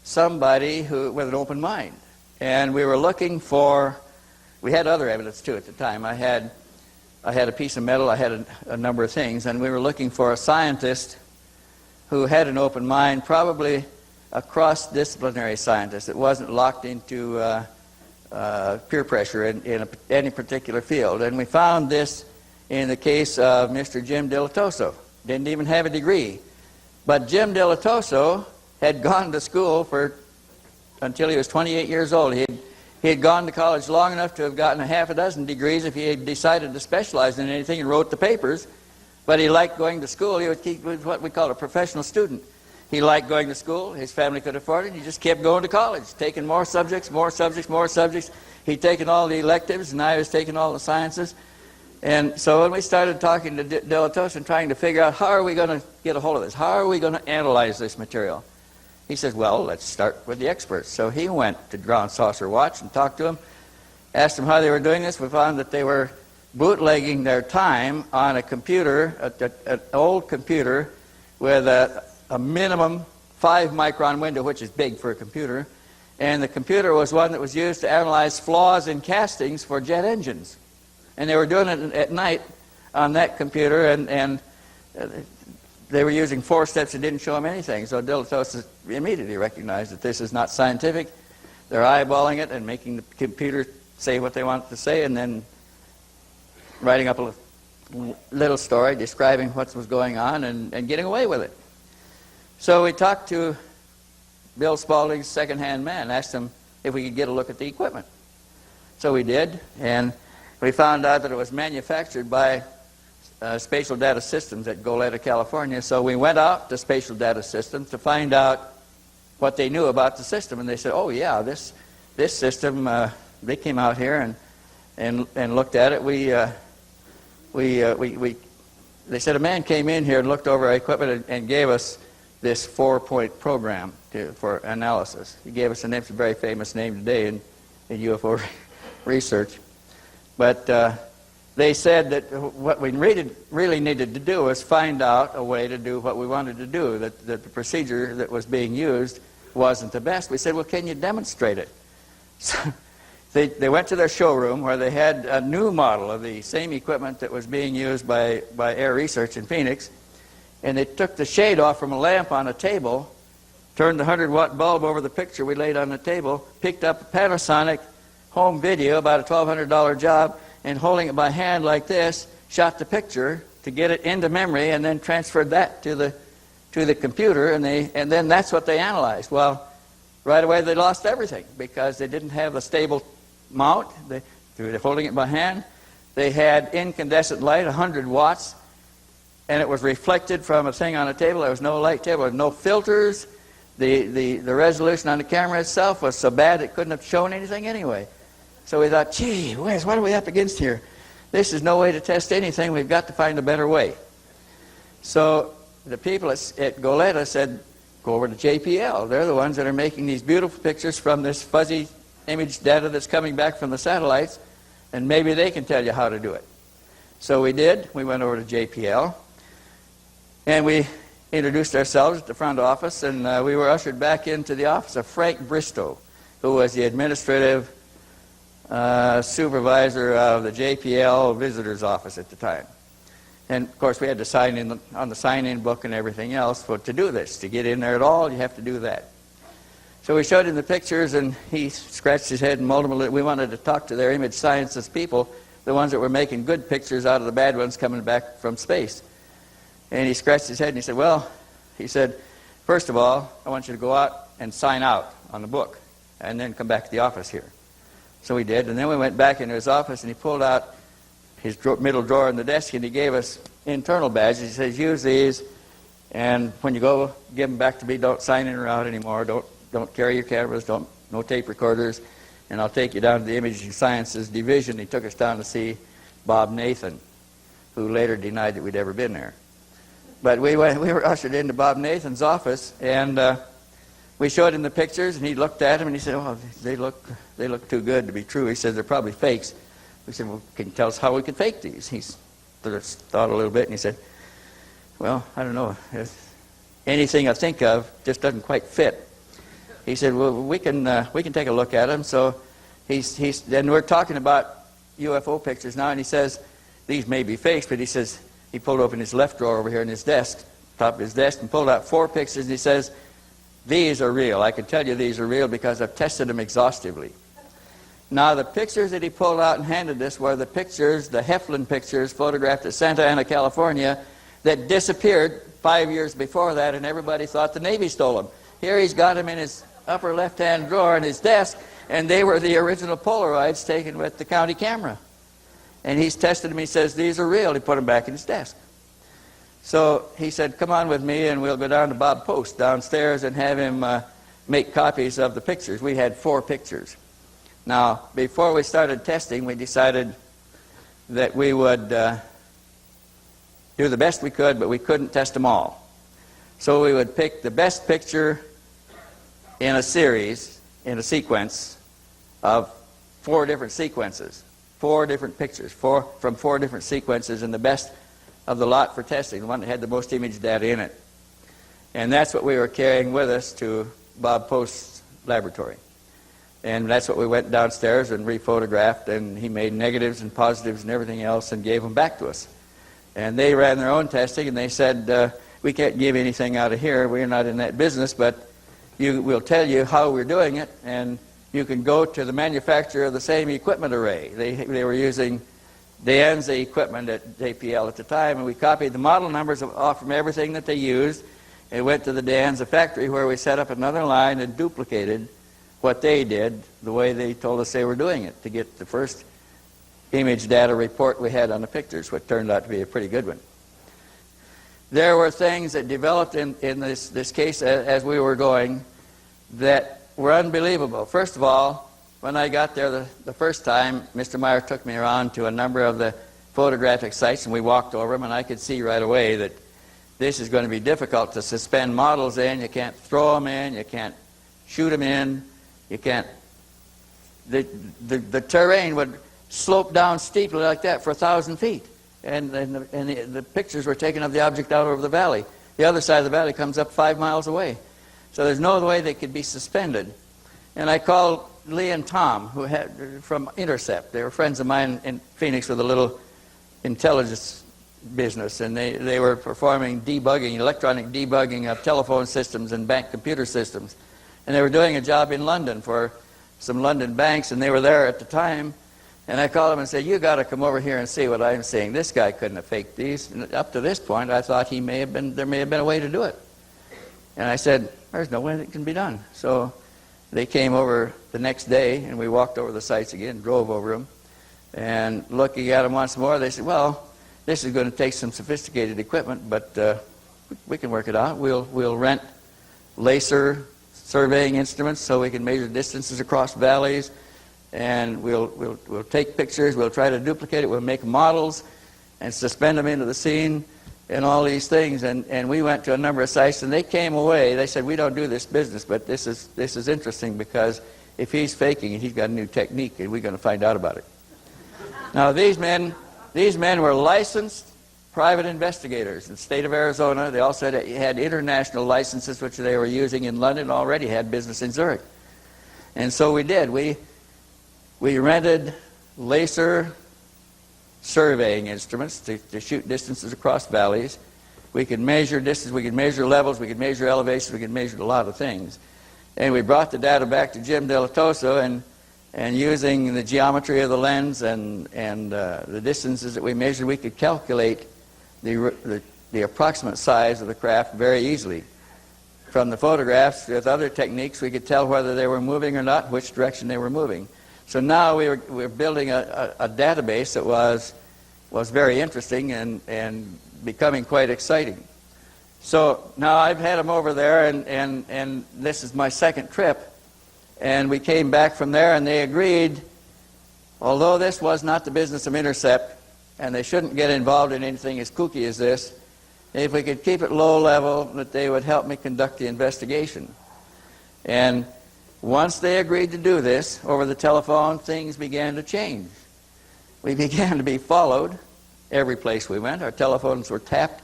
somebody with an open mind. And we were looking for, we had other evidence too at the time. I had a piece of metal, I had a number of things, and we were looking for a scientist who had an open mind, probably a cross-disciplinary scientist that wasn't locked into peer pressure in any particular field. And we found this in the case of Mr. Jim Dilatoso. Didn't even have a degree. But Jim Dilatoso had gone to school until he was 28 years old. He had gone to college long enough to have gotten a half a dozen degrees if he had decided to specialize in anything and wrote the papers. But he liked going to school. He was what we call a professional student. He liked going to school. His family could afford it. He just kept going to college, taking more subjects, more subjects, more subjects. He'd taken all the electives, and I was taking all the sciences. And so when we started talking to Dilatoso and trying to figure out how are we going to get a hold of this, how are we going to analyze this material, he says, well, let's start with the experts. So he went to Ground Saucer Watch and talked to them, asked them how they were doing this. We found that they were bootlegging their time on a computer, an old computer with a minimum 5-micron window, which is big for a computer. And the computer was one that was used to analyze flaws in castings for jet engines. And they were doing it at night on that computer, and they were using 4 steps that didn't show them anything. So Dilatoso immediately recognized that this is not scientific. They're eyeballing it and making the computer say what they want it to say, and then writing up a little story describing what was going on and getting away with it. So we talked to Bill Spaulding's second-hand man, asked him if we could get a look at the equipment. So we did, and we found out that it was manufactured by Spatial Data Systems at Goleta, California. So we went out to Spatial Data Systems to find out what they knew about the system. And they said, oh yeah, this system, they came out here and looked at it. They said a man came in here and looked over our equipment and gave us this 4-point program for analysis. He gave us a name, it's a very famous name today in UFO research. But they said that what we really needed to do was find out a way to do what we wanted to do, that the procedure that was being used wasn't the best. We said, well, can you demonstrate it? So they went to their showroom where they had a new model of the same equipment that was being used by Air Research in Phoenix, and they took the shade off from a lamp on a table, turned the 100-watt bulb over the picture we laid on the table, picked up a Panasonic home video, about a $1,200 job, and holding it by hand like this, shot the picture to get it into memory, and then transferred that to the computer, and then that's what they analyzed. Well, right away they lost everything because they didn't have a stable mount. They're holding it by hand. They had incandescent light, 100 watts, and it was reflected from a thing on a table. There was no light table, there were no filters. The resolution on the camera itself was so bad it couldn't have shown anything anyway. So we thought, gee whiz, what are we up against here? This is no way to test anything. We've got to find a better way. So the people at Goleta said, go over to JPL. They're the ones that are making these beautiful pictures from this fuzzy image data that's coming back from the satellites, and maybe they can tell you how to do it. So we did. We went over to JPL, and we introduced ourselves at the front office, and we were ushered back into the office of Frank Bristow, who was the administrative supervisor of the JPL visitors office at the time. And of course we had to sign in on the sign-in book and everything else to do this. To get in there at all, you have to do that. So we showed him the pictures, and he scratched his head and multiple. We wanted to talk to their image sciences people, the ones that were making good pictures out of the bad ones coming back from space. And he scratched his head and he said, well, he said, first of all, I want you to go out and sign out on the book and then come back to the office here. So we did, and then we went back into his office, and he pulled out his middle drawer in the desk, and he gave us internal badges. He says, use these, and when you go, give them back to me. Don't sign in or out anymore. Don't carry your cameras. No tape recorders, and I'll take you down to the Imaging Sciences Division. He took us down to see Bob Nathan, who later denied that we'd ever been there. But we were ushered into Bob Nathan's office, and we showed him the pictures, and he looked at them, and he said, oh, they look too good to be true. He said, they're probably fakes. We said, well, can you tell us how we could fake these? He thought a little bit, and he said, well, I don't know. Anything I think of just doesn't quite fit. He said, well, we can take a look at them. So then we're talking about UFO pictures now, and he says, these may be fakes, but he says, he pulled open his left drawer over here in his desk, top of his desk, and pulled out 4 pictures, and he says, these are real. I can tell you these are real because I've tested them exhaustively. Now, the pictures that he pulled out and handed us were the pictures, the Heflin pictures, photographed at Santa Ana, California, that disappeared 5 years before that, and everybody thought the Navy stole them. Here he's got them in his upper left-hand drawer in his desk, and they were the original Polaroids taken with the county camera. And he's tested them. He says, these are real. He put them back in his desk. So he said, come on with me, and we'll go down to Bob Post downstairs and have him make copies of the pictures. We had 4 pictures. Now, before we started testing, we decided that we would do the best we could, but we couldn't test them all. So we would pick the best picture in a series, in a sequence of 4 different sequences, 4 different pictures, from 4 different sequences, and the best of the lot for testing, the one that had the most image data in it. And that's what we were carrying with us to Bob Post's laboratory. And that's what we went downstairs and rephotographed, and he made negatives and positives and everything else and gave them back to us. And they ran their own testing, and they said, we can't give anything out of here. We're not in that business, but we'll tell you how we're doing it, and you can go to the manufacturer of the same equipment array. They were using Dianza equipment at JPL at the time, and we copied the model numbers off from everything that they used, and went to the Dianza factory where we set up another line and duplicated what they did the way they told us they were doing it to get the first image data report we had on the pictures, which turned out to be a pretty good one. There were things that developed in this case as we were going that were unbelievable. First of all, when I got there the first time, Mr. Meier took me around to a number of the photographic sites, and we walked over them, and I could see right away that this is going to be difficult to suspend models in. You can't throw them in, you can't shoot them in, you can't... The terrain would slope down steeply like that for 1,000 feet. And the pictures were taken of the object out over the valley. The other side of the valley comes up 5 miles away. So there's no way they could be suspended. And I called Lee and Tom, who had from Intercept. They were friends of mine in Phoenix with a little intelligence business, and they were performing debugging, electronic debugging of telephone systems and bank computer systems. And they were doing a job in London for some London banks, and they were there at the time. And I called him and said, you got to come over here and see what I'm seeing. This guy couldn't have faked these. And up to this point, I thought there may have been a way to do it. And I said, there's no way that can be done. So they came over the next day, and we walked over the sites again, drove over them. And looking at them once more, they said, well, this is going to take some sophisticated equipment, but we can work it out. We'll rent laser surveying instruments so we can measure distances across valleys. And we'll take pictures, we'll try to duplicate it, we'll make models and suspend them into the scene and all these things. And we went to a number of sites, and they came away. They said, we don't do this business, but this is interesting, because if he's faking it, he's got a new technique, and we're going to find out about it. Now, these men were licensed private investigators in the state of Arizona. They also had international licenses, which they were using in London, already had business in Zurich. And so we did. We rented laser surveying instruments to shoot distances across valleys. We could measure distance, we could measure levels, we could measure elevations, we could measure a lot of things. And we brought the data back to Jim Del Toso, and using the geometry of the lens and the distances that we measured, we could calculate the approximate size of the craft very easily. From the photographs, with other techniques, we could tell whether they were moving or not, which direction they were moving. So now we were building a database that was very interesting and becoming quite exciting. So now I've had them over there, and this is my second trip. And we came back from there, and they agreed, although this was not the business of Intercept, and they shouldn't get involved in anything as kooky as this, if we could keep it low level, that they would help me conduct the investigation. And once they agreed to do this over the telephone, things began to change. We began to be followed every place we went. Our telephones were tapped.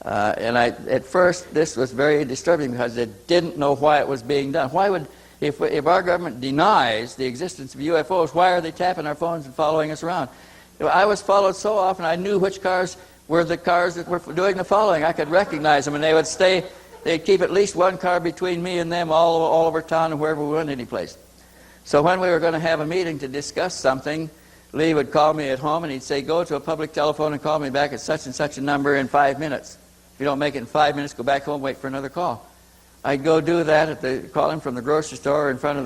And at first, this was very disturbing because they didn't know why it was being done. Why would, if our government denies the existence of UFOs, why are they tapping our phones and following us around? I was followed so often, I knew which cars were the cars that were doing the following. I could recognize them, and they would stay, they'd keep at least one car between me and them all over town and wherever we went, any place. So when we were going to have a meeting to discuss something, Lee would call me at home and he'd say, go to a public telephone and call me back at such and such a number in 5 minutes. If you don't make it in 5 minutes, go back home, wait for another call. I'd go do that, call him from the grocery store in front of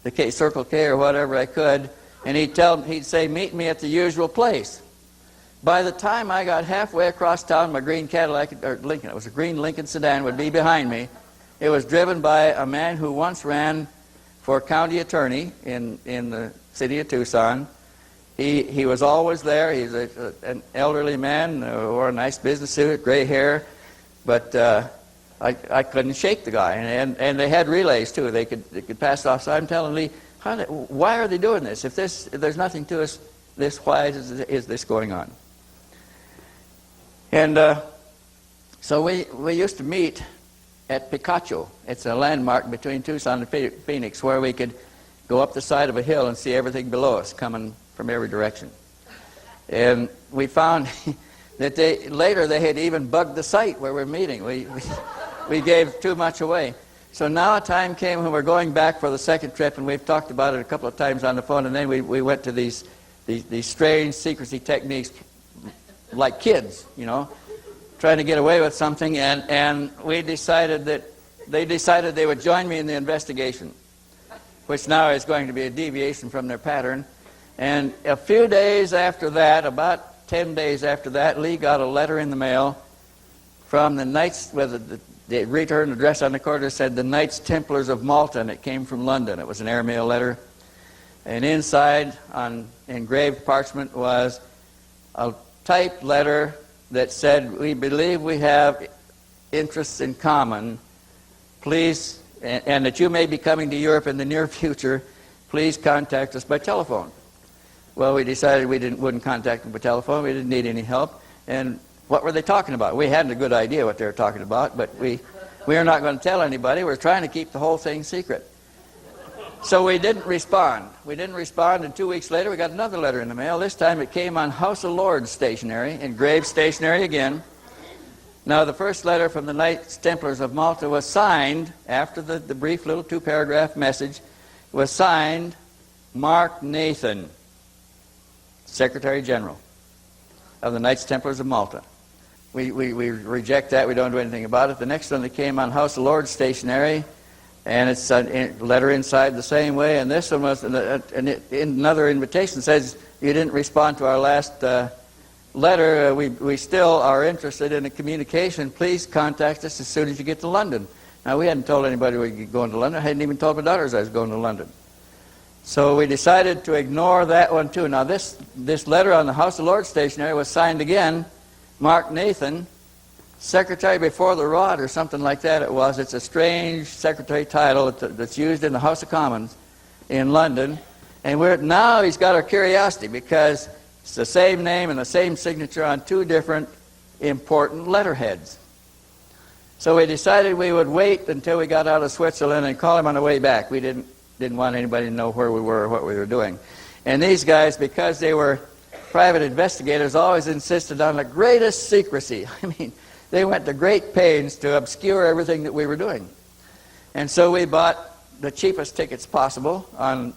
the Circle K or whatever I could, and he'd say, meet me at the usual place. By the time I got halfway across town, my green Cadillac, or Lincoln, it was a green Lincoln sedan, would be behind me. It was driven by a man who once ran for county attorney in the city of Tucson. He was always there. He's an elderly man, wore a nice business suit, gray hair, but I couldn't shake the guy. And they had relays too. They could pass it off. So I'm telling Lee, why are they doing this? If there's nothing to us, why is this going on? And so we used to meet at Picacho. It's a landmark between Tucson and Phoenix where we could go up the side of a hill and see everything below us coming from every direction. And we found that later they had even bugged the site where we're meeting. We gave too much away. So now a time came when we're going back for the second trip, and we've talked about it a couple of times on the phone, and then we went to these strange secrecy techniques like kids, you know, trying to get away with something, and we decided that they decided they would join me in the investigation, which now is going to be a deviation from their pattern. And a few days after that, about 10 days after that, Lee got a letter in the mail from the Knights, with the return address on the corner said the Knights Templars of Malta, and it came from London. It was an airmail letter. And inside, on engraved parchment, was a typed letter that said, we believe we have interests in common. Please, and that you may be coming to Europe in the near future, please contact us by telephone. Well, we decided we wouldn't contact them by telephone. We didn't need any help. And what were they talking about? We hadn't a good idea what they were talking about, but we are not going to tell anybody. We're trying to keep the whole thing secret. So we didn't respond. We didn't respond, and 2 weeks later we got another letter in the mail. This time it came on House of Lords stationery, engraved stationery again. Now the first letter from the Knights Templars of Malta was signed, after the brief little 2-paragraph message, was signed Mark Nathan, Secretary General of the Knights Templars of Malta. We reject that. We don't do anything about it. The next one that came on House of Lords stationery, and it's a letter inside the same way, and this one was another invitation says, you didn't respond to our last letter. We still are interested in a communication. Please contact us as soon as you get to London. Now, we hadn't told anybody we were going to London. I hadn't even told my daughters I was going to London. So we decided to ignore that one too. Now this letter on the House of Lords stationery was signed again, Mark Nathan, Secretary before the Rod or something like that it was. It's a strange secretary title that's used in the House of Commons in London. And now he's got our curiosity because it's the same name and the same signature on 2 different important letterheads. So we decided we would wait until we got out of Switzerland and call him on the way back. We didn't want anybody to know where we were or what we were doing. And these guys, because they were private investigators, always insisted on the greatest secrecy. I mean, they went to great pains to obscure everything that we were doing. And so we bought the cheapest tickets possible on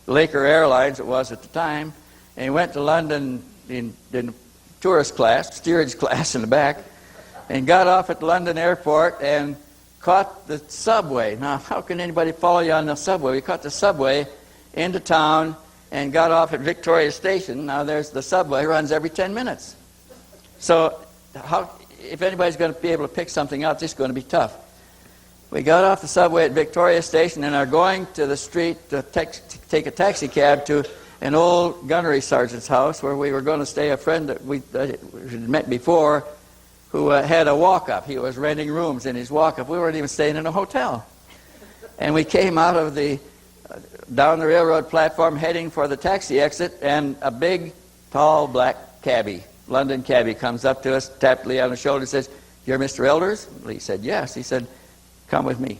Laker Airlines, it was at the time, and went to London in tourist class, steerage class in the back, and got off at London Airport and caught the subway. Now, how can anybody follow you on the subway? We caught the subway into town and got off at Victoria Station. Now, there's the subway runs every 10 minutes. So, if anybody's going to be able to pick something out, this is going to be tough. We got off the subway at Victoria Station and are going to the street to take a taxi cab to an old gunnery sergeant's house where we were going to stay. A friend that we had met before who had a walk-up. He was renting rooms in his walk-up. We weren't even staying in a hotel. And we came out of down the railroad platform heading for the taxi exit, and a big, tall, black cabbie, London cabbie, comes up to us, tapped Lee on the shoulder, and says, "You're Mr. Elders?" Lee said, "Yes." He said, "Come with me."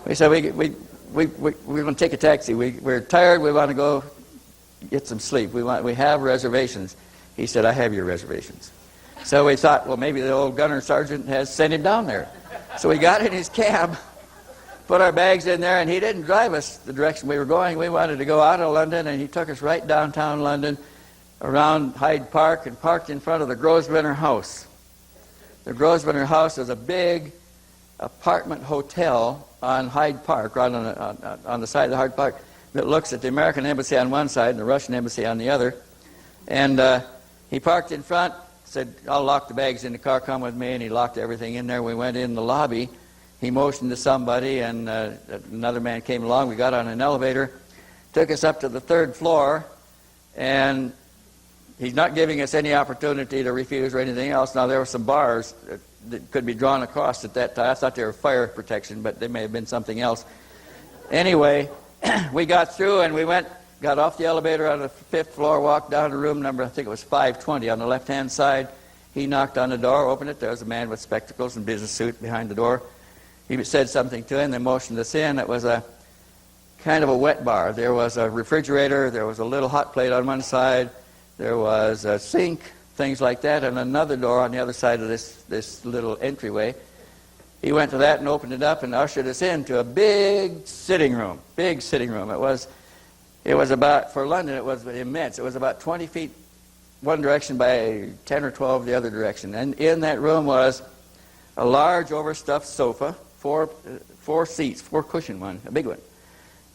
We said, we're going to take a taxi. We're tired. We want to go get some sleep. We have reservations. He said, "I have your reservations." So we thought, well, maybe the old gunner sergeant has sent him down there. So we got in his cab, put our bags in there, and he didn't drive us the direction we were going. We wanted to go out of London, and he took us right downtown London, around Hyde Park, and parked in front of the Grosvenor House. The Grosvenor House is a big apartment hotel on Hyde Park, right on the side of the Hyde Park, that looks at the American Embassy on one side and the Russian Embassy on the other. And he parked in front, said, "I'll lock the bags in the car, come with me," and he locked everything in there. We went in the lobby. He motioned to somebody, and another man came along. We got on an elevator, took us up to the 3rd floor, and he's not giving us any opportunity to refuse or anything else. Now, there were some bars that could be drawn across at that time. I thought they were fire protection, but they may have been something else. Anyway, we got through, and we got off the elevator on the 5th floor, walked down to room number, I think it was 520 on the left-hand side. He knocked on the door, opened it. There was a man with spectacles and business suit behind the door. He said something to him, they motioned us in. It was a kind of a wet bar. There was a refrigerator, there was a little hot plate on one side, there was a sink, things like that, and another door on the other side of this little entryway. He went to that and opened it up and ushered us into a big sitting room. Big sitting room. It was about, for London, it was immense. It was about 20 feet one direction by 10 or 12 the other direction. And in that room was a large overstuffed sofa, four seats, 4-cushion one, a big one,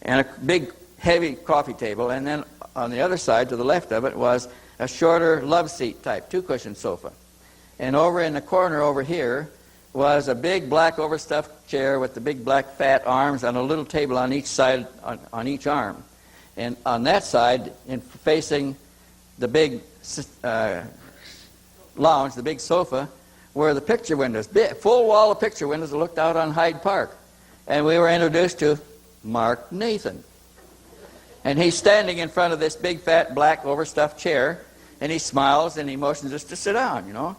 and a big heavy coffee table. And then on the other side, to the left of it, was a shorter love seat type, 2-cushion sofa. And over in the corner over here was a big black overstuffed chair with the big black fat arms and a little table on each side, on each arm. And on that side, facing the big lounge, the big sofa, were the picture windows, big, full wall of picture windows that looked out on Hyde Park. And we were introduced to Mark Nathan. And he's standing in front of this big, fat, black, overstuffed chair, and he smiles and he motions us to sit down, you know.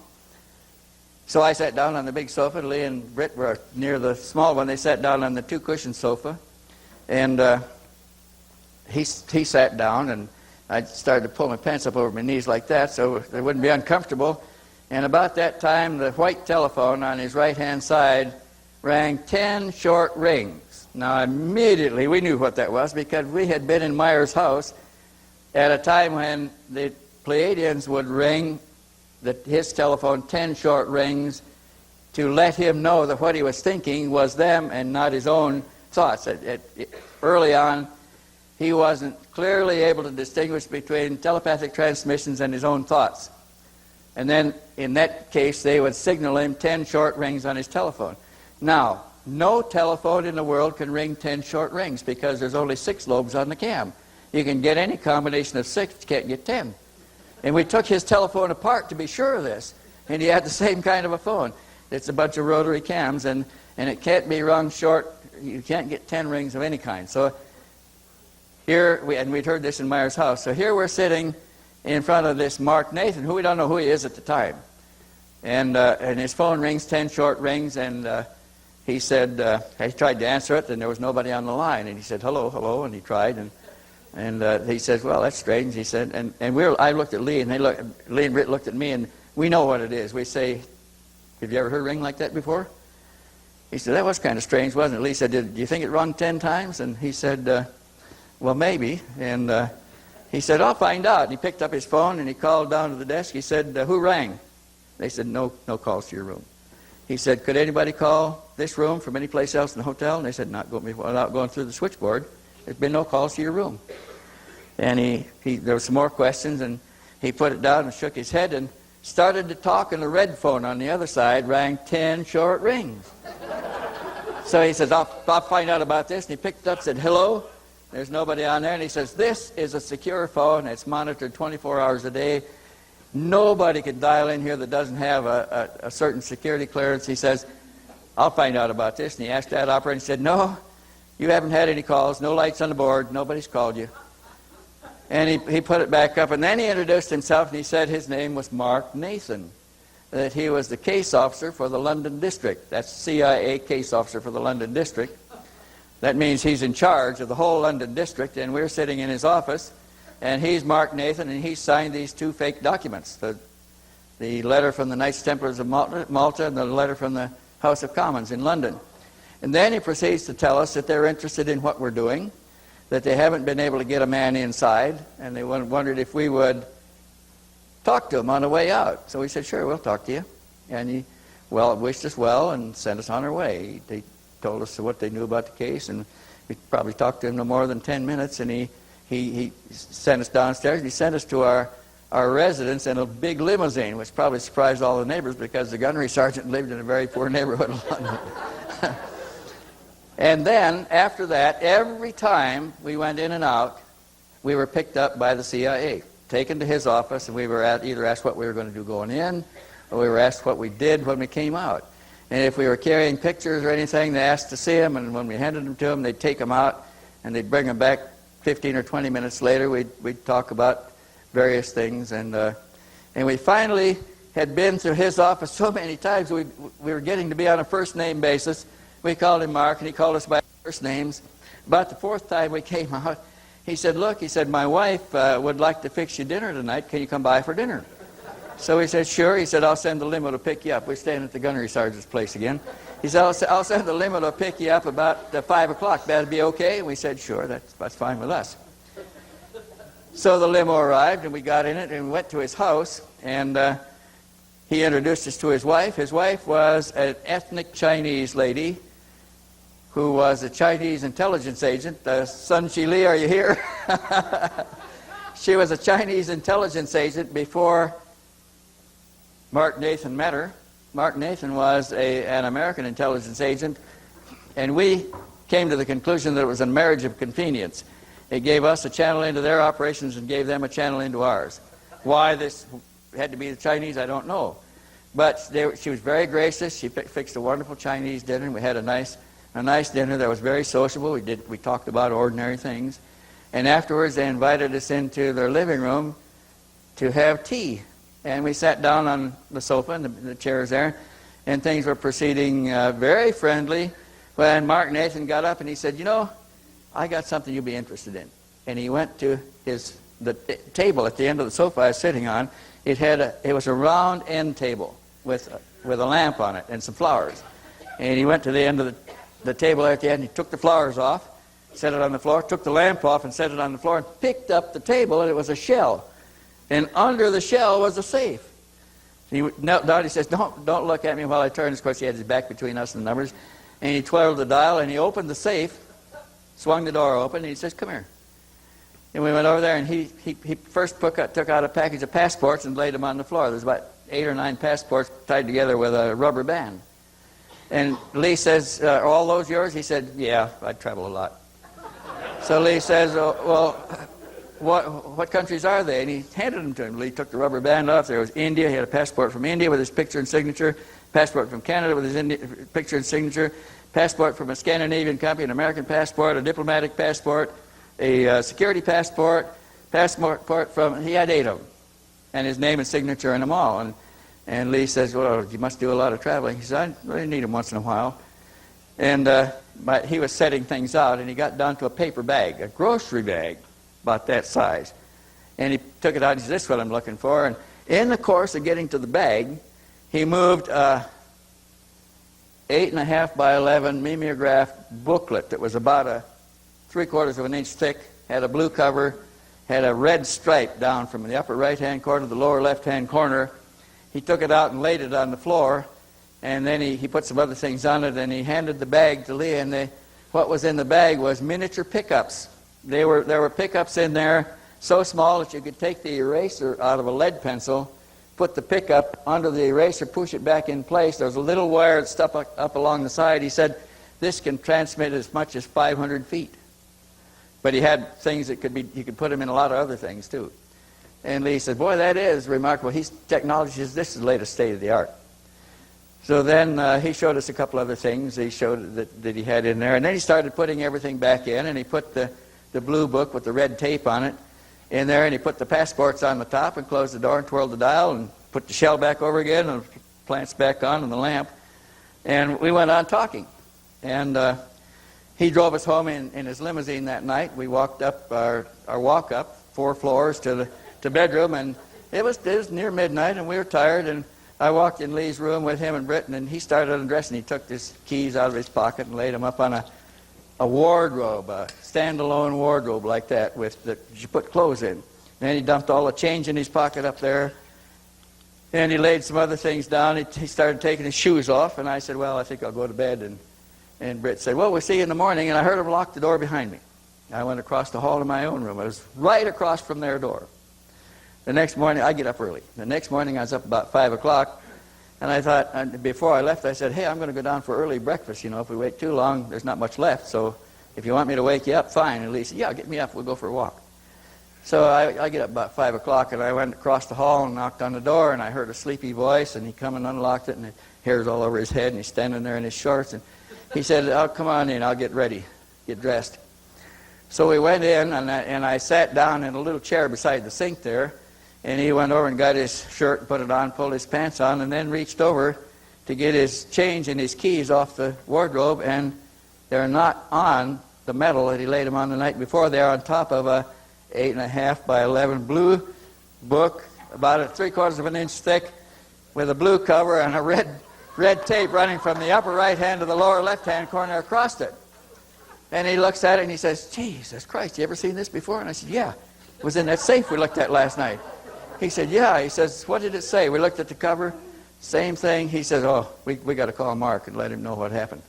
So I sat down on the big sofa. Lee and Britt were near the small one. They sat down on the 2-cushion sofa. And he sat down, and I started to pull my pants up over my knees like that so they wouldn't be uncomfortable. And about that time, the white telephone on his right-hand side rang 10 short rings. Now, immediately, we knew what that was because we had been in Meier's house at a time when the Pleiadians would ring his telephone 10 short rings to let him know that what he was thinking was them and not his own thoughts. Early on, he wasn't clearly able to distinguish between telepathic transmissions and his own thoughts. And then, in that case, they would signal him 10 short rings on his telephone. Now, no telephone in the world can ring 10 short rings because there's only 6 lobes on the cam. You can get any combination of 6, you can't get 10. And we took his telephone apart to be sure of this, and he had the same kind of a phone. It's a bunch of rotary cams, and it can't be rung short. You can't get 10 rings of any kind. So here, we'd heard this in Meier's house. So here we're sitting in front of this Mark Nathan, who we don't know who he is at the time. And his phone rings 10 short rings, and he said, he tried to answer it, and there was nobody on the line. And he said, "Hello, hello," and he tried, and he says, "Well, that's strange," he said. And I looked at Lee, and Lee and Britt looked at me, and we know what it is. We say, "Have you ever heard a ring like that before?" He said, "That was kind of strange, wasn't it?" Lee said, "Do you think it rung 10 times? And he said, "Well, maybe." And he said, "I'll find out." And he picked up his phone, and he called down to the desk. He said, "Who rang?" They said, no calls to your room." He said, "Could anybody call this room from any place else in the hotel?" And they said, "Not without going through the switchboard. There's been no calls to your room." And there were some more questions, and he put it down and shook his head and started to talk, and the red phone on the other side rang 10 short rings. So he says, I'll find out about this. And he picked it up and said, "Hello." There's nobody on there. And he says, "This is a secure phone. It's monitored 24 hours a day. Nobody can dial in here that doesn't have a certain security clearance." He says, "I'll find out about this." And he asked that operator, and he said, "No, you haven't had any calls. No lights on the board. Nobody's called you." And he put it back up, and then he introduced himself, and he said his name was Mark Nathan, that he was the case officer for the London District. That's CIA case officer for the London District. That means he's in charge of the whole London District, and we're sitting in his office, and he's Mark Nathan, and he signed these two fake documents, the letter from the Knights Templars of Malta and the letter from the House of Commons in London. And then he proceeds to tell us that they're interested in what we're doing, that they haven't been able to get a man inside, and they wondered if we would talk to him on the way out. So we said, sure, we'll talk to you. And he wished us well and sent us on our way. They told us what they knew about the case, and we probably talked to him no more than 10 minutes, and he sent us downstairs. He sent us to our residence in a big limousine, which probably surprised all the neighbors because the gunnery sergeant lived in a very poor neighborhood of London. And then, after that, every time we went in and out, we were picked up by the CIA, taken to his office, and we were either asked what we were going to do going in, or we were asked what we did when we came out. And if we were carrying pictures or anything, they asked to see them, and when we handed them to them, they'd take them out, and they'd bring them back 15 or 20 minutes later. We'd talk about various things, and we finally had been through his office so many times, we were getting to be on a first-name basis. We called him Mark, and he called us by first names. About the fourth time we came out, he said, look, he said, my wife would like to fix you dinner tonight. Can you come by for dinner? So we said, sure. He said, I'll send the limo to pick you up. We're staying at the gunnery sergeant's place again. He said, I'll send the limo to pick you up about 5 o'clock. That'd be okay? And we said, sure, that's fine with us. So the limo arrived, and we got in it, and we went to his house, and he introduced us to his wife. His wife was an ethnic Chinese lady who was a Chinese intelligence agent. Sun Chi Li, are you here? She was a Chinese intelligence agent before Mark Nathan met her. Mark Nathan was an American intelligence agent, and we came to the conclusion that it was a marriage of convenience. It gave us a channel into their operations and gave them a channel into ours. Why this had to be the Chinese, I don't know. But she was very gracious. She fixed a wonderful Chinese dinner, and we had a nice dinner that was very sociable. We talked about ordinary things. And afterwards, they invited us into their living room to have tea. And we sat down on the sofa and the chairs there, and things were proceeding very friendly when Mark Nathan got up and he said, you know, I got something you'll be interested in. And he went to the table at the end of the sofa I was sitting on. It was a round end table with a lamp on it and some flowers. And he went to the end of the table at the end. He took the flowers off, set it on the floor, took the lamp off and set it on the floor, and picked up the table, and it was a shell. And under the shell was a safe. He knelt down. He says, don't look at me while I turn. Of course, he had his back between us and the numbers. And he twirled the dial, and he opened the safe, swung the door open, and he says, come here. And we went over there, and he first took out a package of passports and laid them on the floor. There's about 8 or 9 passports tied together with a rubber band. And Lee says, are all those yours? He said, yeah, I travel a lot. So Lee says, well, what countries are they? And he handed them to him. Lee took the rubber band off. There was India. He had a passport from India with his picture and signature, passport from Canada with his picture and signature, passport from a Scandinavian country, an American passport, a diplomatic passport, a security passport from, he had 8 of them, and his name and signature in them all. And Lee says, well, you must do a lot of traveling. He said, I really need them once in a while. And but he was setting things out, and he got down to a paper bag, a grocery bag, about that size. And he took it out, and he said, this is what I'm looking for. And in the course of getting to the bag, he moved 8.5 by 11 mimeograph booklet that was about 3/4 of an inch thick, had a blue cover, had a red stripe down from the upper right-hand corner to the lower left-hand corner. He took it out and laid it on the floor, and then he put some other things on it, and he handed the bag to Lee, and what was in the bag was miniature pickups. There were pickups in there so small that you could take the eraser out of a lead pencil, put the pickup under the eraser, push it back in place. There was a little wire that stuck up along the side. He said, this can transmit as much as 500 feet. But he had things that you could put them in a lot of other things too. And Lee said, boy, that is remarkable. Technology says this is the latest state of the art. So then he showed us a couple other things he showed that he had in there. And then he started putting everything back in, and he put the blue book with the red tape on it. in there, and he put the passports on the top and closed the door and twirled the dial and put the shell back over again and the plants back on and the lamp. And we went on talking. And he drove us home in his limousine that night. We walked up our walk up 4 floors to the bedroom, and it was near midnight, and we were tired. And I walked in Lee's room with him and Britton, and he started undressing. He took his keys out of his pocket and laid them up on a wardrobe, a standalone wardrobe like that that you put clothes in. And he dumped all the change in his pocket up there. And he laid some other things down. He started taking his shoes off, and I said, well, I think I'll go to bed. And Britt said, well, we'll see you in the morning. And I heard him lock the door behind me. I went across the hall to my own room. I was right across from their door. The next morning, I get up early. The next morning, I was up about 5 o'clock. And I thought, before I left, I said, hey, I'm going to go down for early breakfast. You know, if we wait too long, there's not much left. So if you want me to wake you up, fine. And Lee said, yeah, get me up. We'll go for a walk. So I get up about 5 o'clock, and I went across the hall and knocked on the door, and I heard a sleepy voice, and he come and unlocked it, and the hair's all over his head, and he's standing there in his shorts. And he said, oh, come on in. I'll get ready, get dressed. So we went in, and I sat down in a little chair beside the sink there, and he went over and got his shirt and put it on, pulled his pants on, and then reached over to get his change and his keys off the wardrobe, and they're not on the metal that he laid them on the night before. They're on top of a 8.5 by 11 blue book, about 3/4 of an inch thick, with a blue cover and a red tape running from the upper right hand to the lower left hand corner across it. And he looks at it and he says, Jesus Christ, you ever seen this before? And I said, yeah, it was in that safe we looked at last night. He said, yeah. He says, what did it say? We looked at the cover, same thing. He says, oh, we got to call Mark and let him know what happened.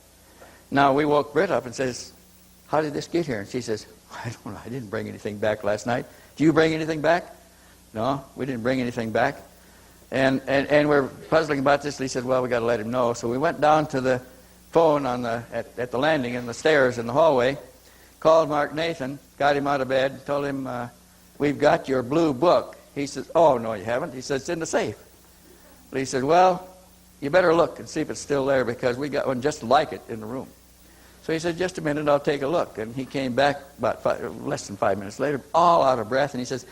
Now we woke Britt up and says, how did this get here? And she says, I don't know, I didn't bring anything back last night. Do you bring anything back? No, we didn't bring anything back. And we're puzzling about this. He said, well, we got to let him know. So we went down to the phone at the landing and the stairs in the hallway, called Mark Nathan, got him out of bed, told him, we've got your blue book. He says, oh, no, you haven't. He says, it's in the safe. But he said, well, you better look and see if it's still there, because we got one just like it in the room. So he said, just a minute, I'll take a look. And he came back about less than 5 minutes later, all out of breath, and he says,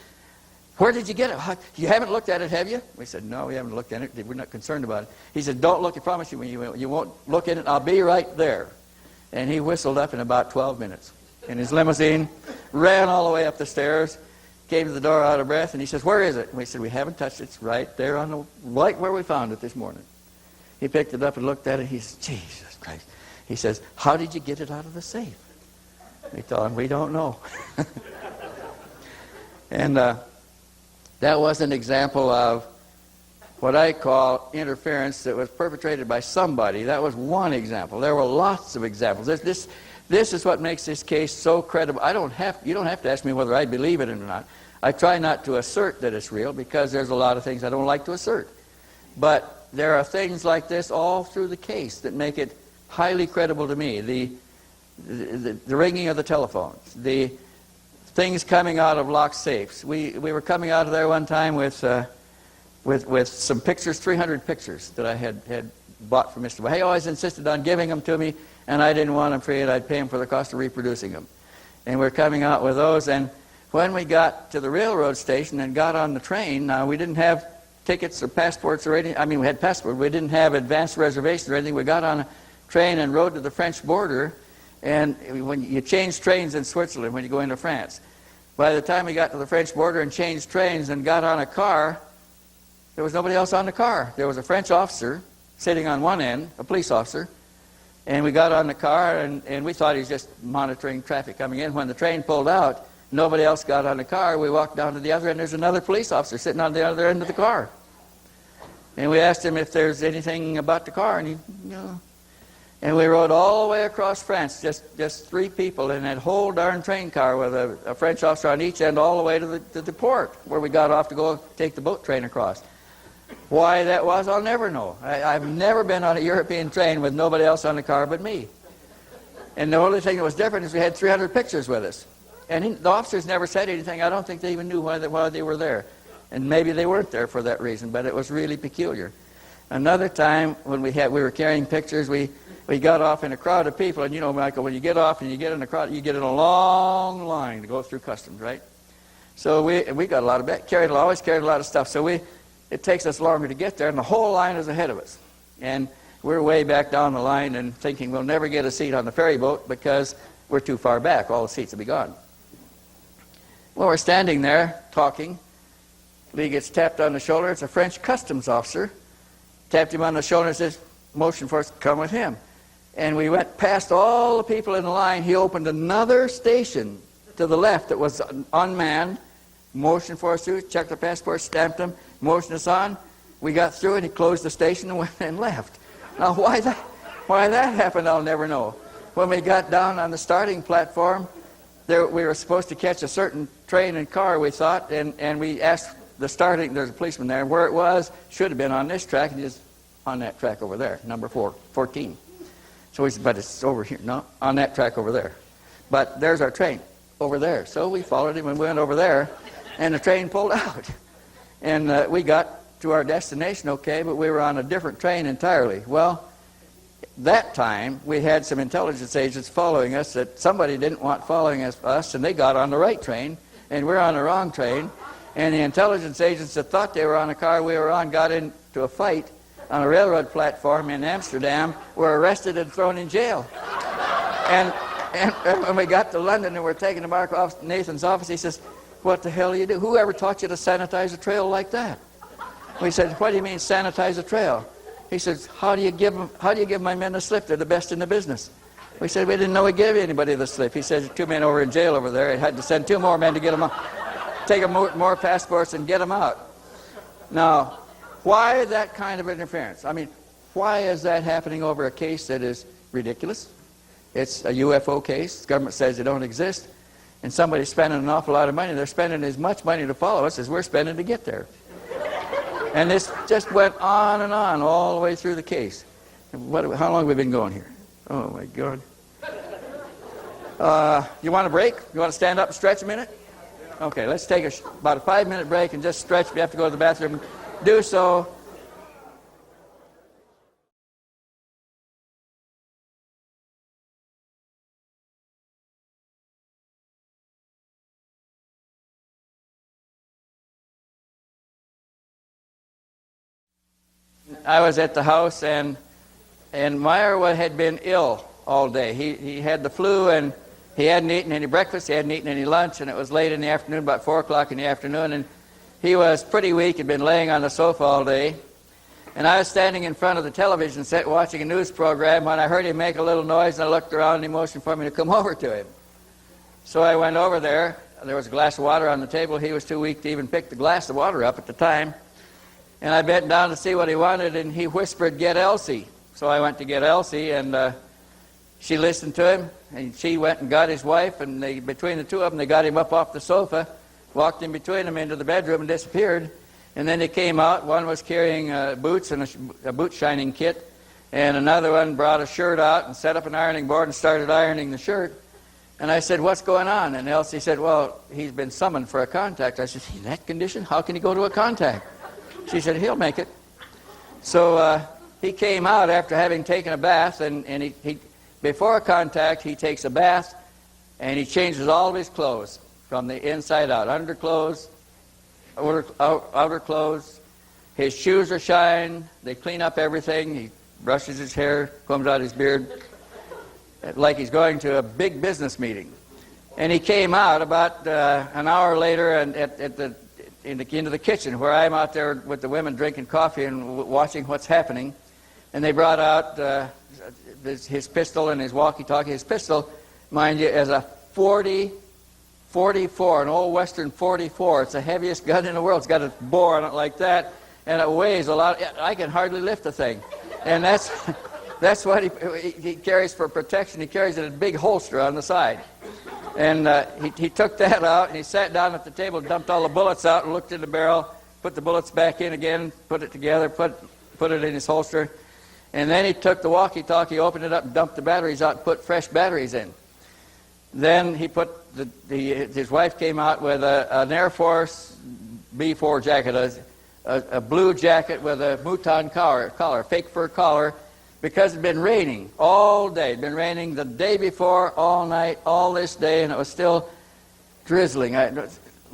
where did you get it? You haven't looked at it, have you? We said, no, we haven't looked at it. We're not concerned about it. He said, don't look. I promise you, you won't look at it. I'll be right there. And he whistled up in about 12 minutes. In his limousine, ran all the way up the stairs, came to the door out of breath, and he says, where is it? And we said, we haven't touched it. It's right there right where we found it this morning. He picked it up and looked at it. He said, Jesus Christ. He says, how did you get it out of the safe? We told him, we don't know. And that was an example of what I call interference that was perpetrated by somebody. That was one example. There were lots of examples. This is what makes this case so credible. You don't have to ask me whether I believe it or not. I try not to assert that it's real, because there's a lot of things I don't like to assert. But there are things like this all through the case that make it highly credible to me. The ringing of the telephones, the things coming out of locked safes. We were coming out of there one time with some pictures, 300 pictures that I had bought from Mr. He always insisted on giving them to me, and I didn't want them free, and I'd pay him for the cost of reproducing them. And we're coming out with those, and when we got to the railroad station and got on the train, now we didn't have tickets or passports or anything. I mean, we had passports. We didn't have advanced reservations or anything. We got on a train and rode to the French border, and when you change trains in Switzerland when you go into France, by the time we got to the French border and changed trains and got on a car, there was nobody else on the car. There was a French officer sitting on one end, a police officer, and we got on the car, and we thought he was just monitoring traffic coming in. When the train pulled out, nobody else got on the car. We walked down to the other end. There's another police officer sitting on the other end of the car. And we asked him if there's anything about the car, and he, no. And we rode all the way across France, just 3 people in that whole darn train car with a French officer on each end, all the way to the port, where we got off to go take the boat train across. Why that was, I'll never know. I've never been on a European train with nobody else on the car but me. And the only thing that was different is we had 300 pictures with us. And the officers never said anything. I don't think they even knew why they were there. And maybe they weren't there for that reason, but it was really peculiar. Another time when we were carrying pictures, we got off in a crowd of people, and you know, Michael, when you get off and you get in a crowd, you get in a long line to go through customs, right? So we got a lot of always carried a lot of stuff. So it takes us longer to get there, and the whole line is ahead of us. And we're way back down the line and thinking we'll never get a seat on the ferry boat because we're too far back. All the seats will be gone. Well, we're standing there talking. Lee gets tapped on the shoulder. It's a French customs officer. Tapped him on the shoulder and says, motion for us to come with him. And we went past all the people in the line. He opened another station to the left that was unmanned. Motioned for us through, checked our passports, stamped them, motioned us on. We got through it. He closed the station and went and left. Now, why that happened, I'll never know. When we got down on the starting platform, we were supposed to catch a certain train and car, we thought, and we asked the starting, there's a policeman there, where it was, should have been on this track, and just on that track over there, number 14. So we said, but it's over here. No, on that track over there. But there's our train over there. So we followed him and went over there, and the train pulled out. And we got to our destination okay, but we were on a different train entirely. Well, that time we had some intelligence agents following us that somebody didn't want following us, and they got on the right train, and we're on the wrong train. And the intelligence agents that thought they were on a car we were on got into a fight on a railroad platform in Amsterdam, were arrested and thrown in jail. And when we got to London and we're taking to Mark off Nathan's office, he says, what the hell do you do? Who ever taught you to sanitize a trail like that? We said, what do you mean sanitize a trail? He says, how do you give my men the slip? They're the best in the business. We said, we didn't know we gave anybody the slip. He said, 2 men over in jail over there. He had to send 2 more men to get them out, take them more passports and get them out. Now, why that kind of interference? I mean, why is that happening over a case that is ridiculous? It's a UFO case. The government says they don't exist. And somebody's spending an awful lot of money. They're spending as much money to follow us as we're spending to get there. And this just went on and on all the way through the case. How long have we been going here? Oh, my God. You want a break? You want to stand up and stretch a minute? Okay, let's take about a 5-minute break and just stretch. If you have to go to the bathroom, do so. I was at the house, and Meier had been ill all day. He had the flu, and he hadn't eaten any breakfast, he hadn't eaten any lunch, and it was late in the afternoon, about 4 o'clock in the afternoon, and he was pretty weak. He'd been laying on the sofa all day. And I was standing in front of the television set watching a news program when I heard him make a little noise, and I looked around and he motioned for me to come over to him. So I went over there. There was a glass of water on the table. He was too weak to even pick the glass of water up at the time. And I bent down to see what he wanted, and he whispered, "Get Elsie." So I went to get Elsie, and she listened to him, and she went and got his wife, and between the two of them, they got him up off the sofa, walked in between them into the bedroom and disappeared. And then they came out. One was carrying boots and a boot shining kit, and another one brought a shirt out and set up an ironing board and started ironing the shirt. And I said, "What's going on?" And Elsie said, "Well, he's been summoned for a contact." I said, "In that condition? How can he go to a contact?" She said, "He'll make it." So he came out after having taken a bath, and he before a contact, he takes a bath, and he changes all of his clothes from the inside out. Underclothes, outer clothes. His shoes are shined. They clean up everything. He brushes his hair, combs out his beard, like he's going to a big business meeting. And he came out about an hour later and into the kitchen, where I'm out there with the women drinking coffee and watching what's happening. And they brought out his pistol and his walkie-talkie. His pistol, mind you, is a 44, an old Western 44. It's the heaviest gun in the world. It's got a bore on it like that, and it weighs a lot. I can hardly lift the thing. And that's what he carries for protection. He carries it in a big holster on the side. And he took that out, and he sat down at the table, dumped all the bullets out, and looked in the barrel, put the bullets back in again, put it together, put it in his holster. And then he took the walkie-talkie, opened it up, and dumped the batteries out, and put fresh batteries in. Then he put his wife came out with an Air Force B-4 jacket, a blue jacket with a mouton collar, fake fur collar, because it had been raining all day. It had been raining the day before, all night, all this day, and it was still drizzling.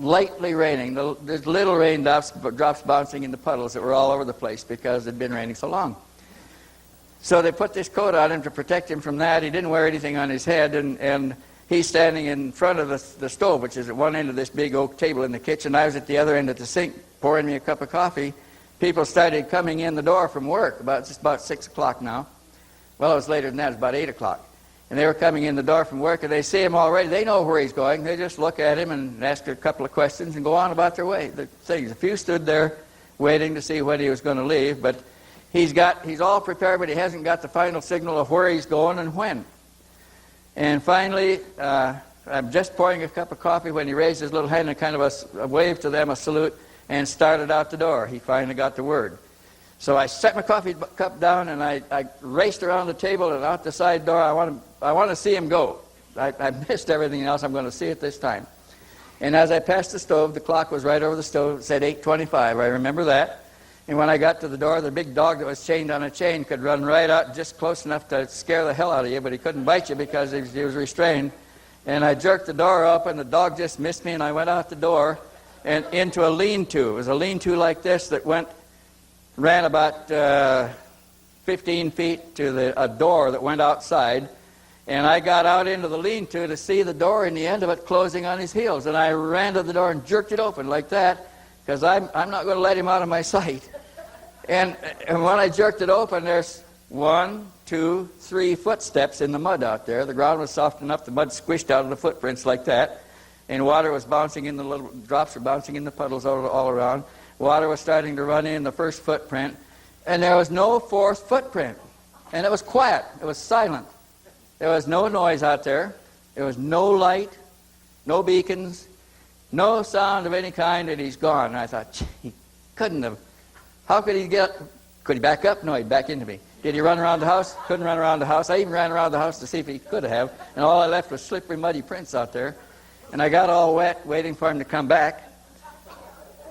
lightly raining. There's little raindrops bouncing into puddles that were all over the place because it had been raining so long. So they put this coat on him to protect him from that. He didn't wear anything on his head, and he's standing in front of the stove, which is at one end of this big oak table in the kitchen. I was at the other end at the sink pouring me a cup of coffee. People started coming in the door from work, it's about 6 o'clock now. Well, it was later than that, it was about 8 o'clock. And they were coming in the door from work, and they see him already. They know where he's going. They just look at him and ask a couple of questions and go on about their way. The things. A few stood there waiting to see when he was going to leave, but he's all prepared, but he hasn't got the final signal of where he's going and when. And finally, I'm just pouring a cup of coffee when he raised his little hand and kind of a wave to them, a salute, and started out the door. He finally got the word. So I set my coffee cup down and I raced around the table and out the side door. I want to see him go. I missed everything else. I'm going to see it this time. And as I passed the stove, the clock was right over the stove. It said 8:25. I remember that. And when I got to the door, the big dog that was chained on a chain could run right out just close enough to scare the hell out of you, but he couldn't bite you because he was restrained. And I jerked the door open. The dog just missed me, and I went out the door and into a lean-to. It was a lean-to like this that ran about 15 feet to a door that went outside. And I got out into the lean-to to see the door and the end of it closing on his heels. And I ran to the door and jerked it open like that, because I'm not going to let him out of my sight. And when I jerked it open, there's 1, 2, 3 footsteps in the mud out there. The ground was soft enough, the mud squished out of the footprints like that. And water was bouncing in, the little drops were bouncing in the puddles all around. Water was starting to run in the first footprint. And there was no fourth footprint. And it was quiet. It was silent. There was no noise out there. There was no light, no beacons, no sound of any kind, and he's gone. And I thought, he couldn't have. How could he could he back up? No, he'd back into me. Did he run around the house? Couldn't run around the house. I even ran around the house to see if he could have. And all I left was slippery, muddy prints out there. And I got all wet waiting for him to come back.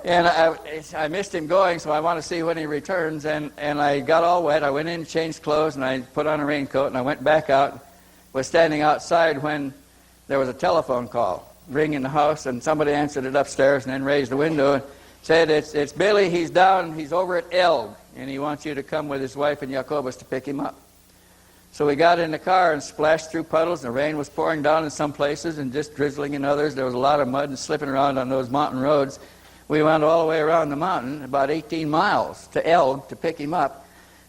And I missed him going, so I want to see when he returns. And I got all wet. I went in, changed clothes, and I put on a raincoat, and I went back out. Was standing outside when there was a telephone call ring in the house, and somebody answered it upstairs and then raised the window and said, it's Billy, he's down, he's over at Elg, and he wants you to come with his wife and Jacobus to pick him up. So we got in the car and splashed through puddles, and the rain was pouring down in some places and just drizzling in others. There was a lot of mud and slipping around on those mountain roads. We went all the way around the mountain, about 18 miles to Elg to pick him up.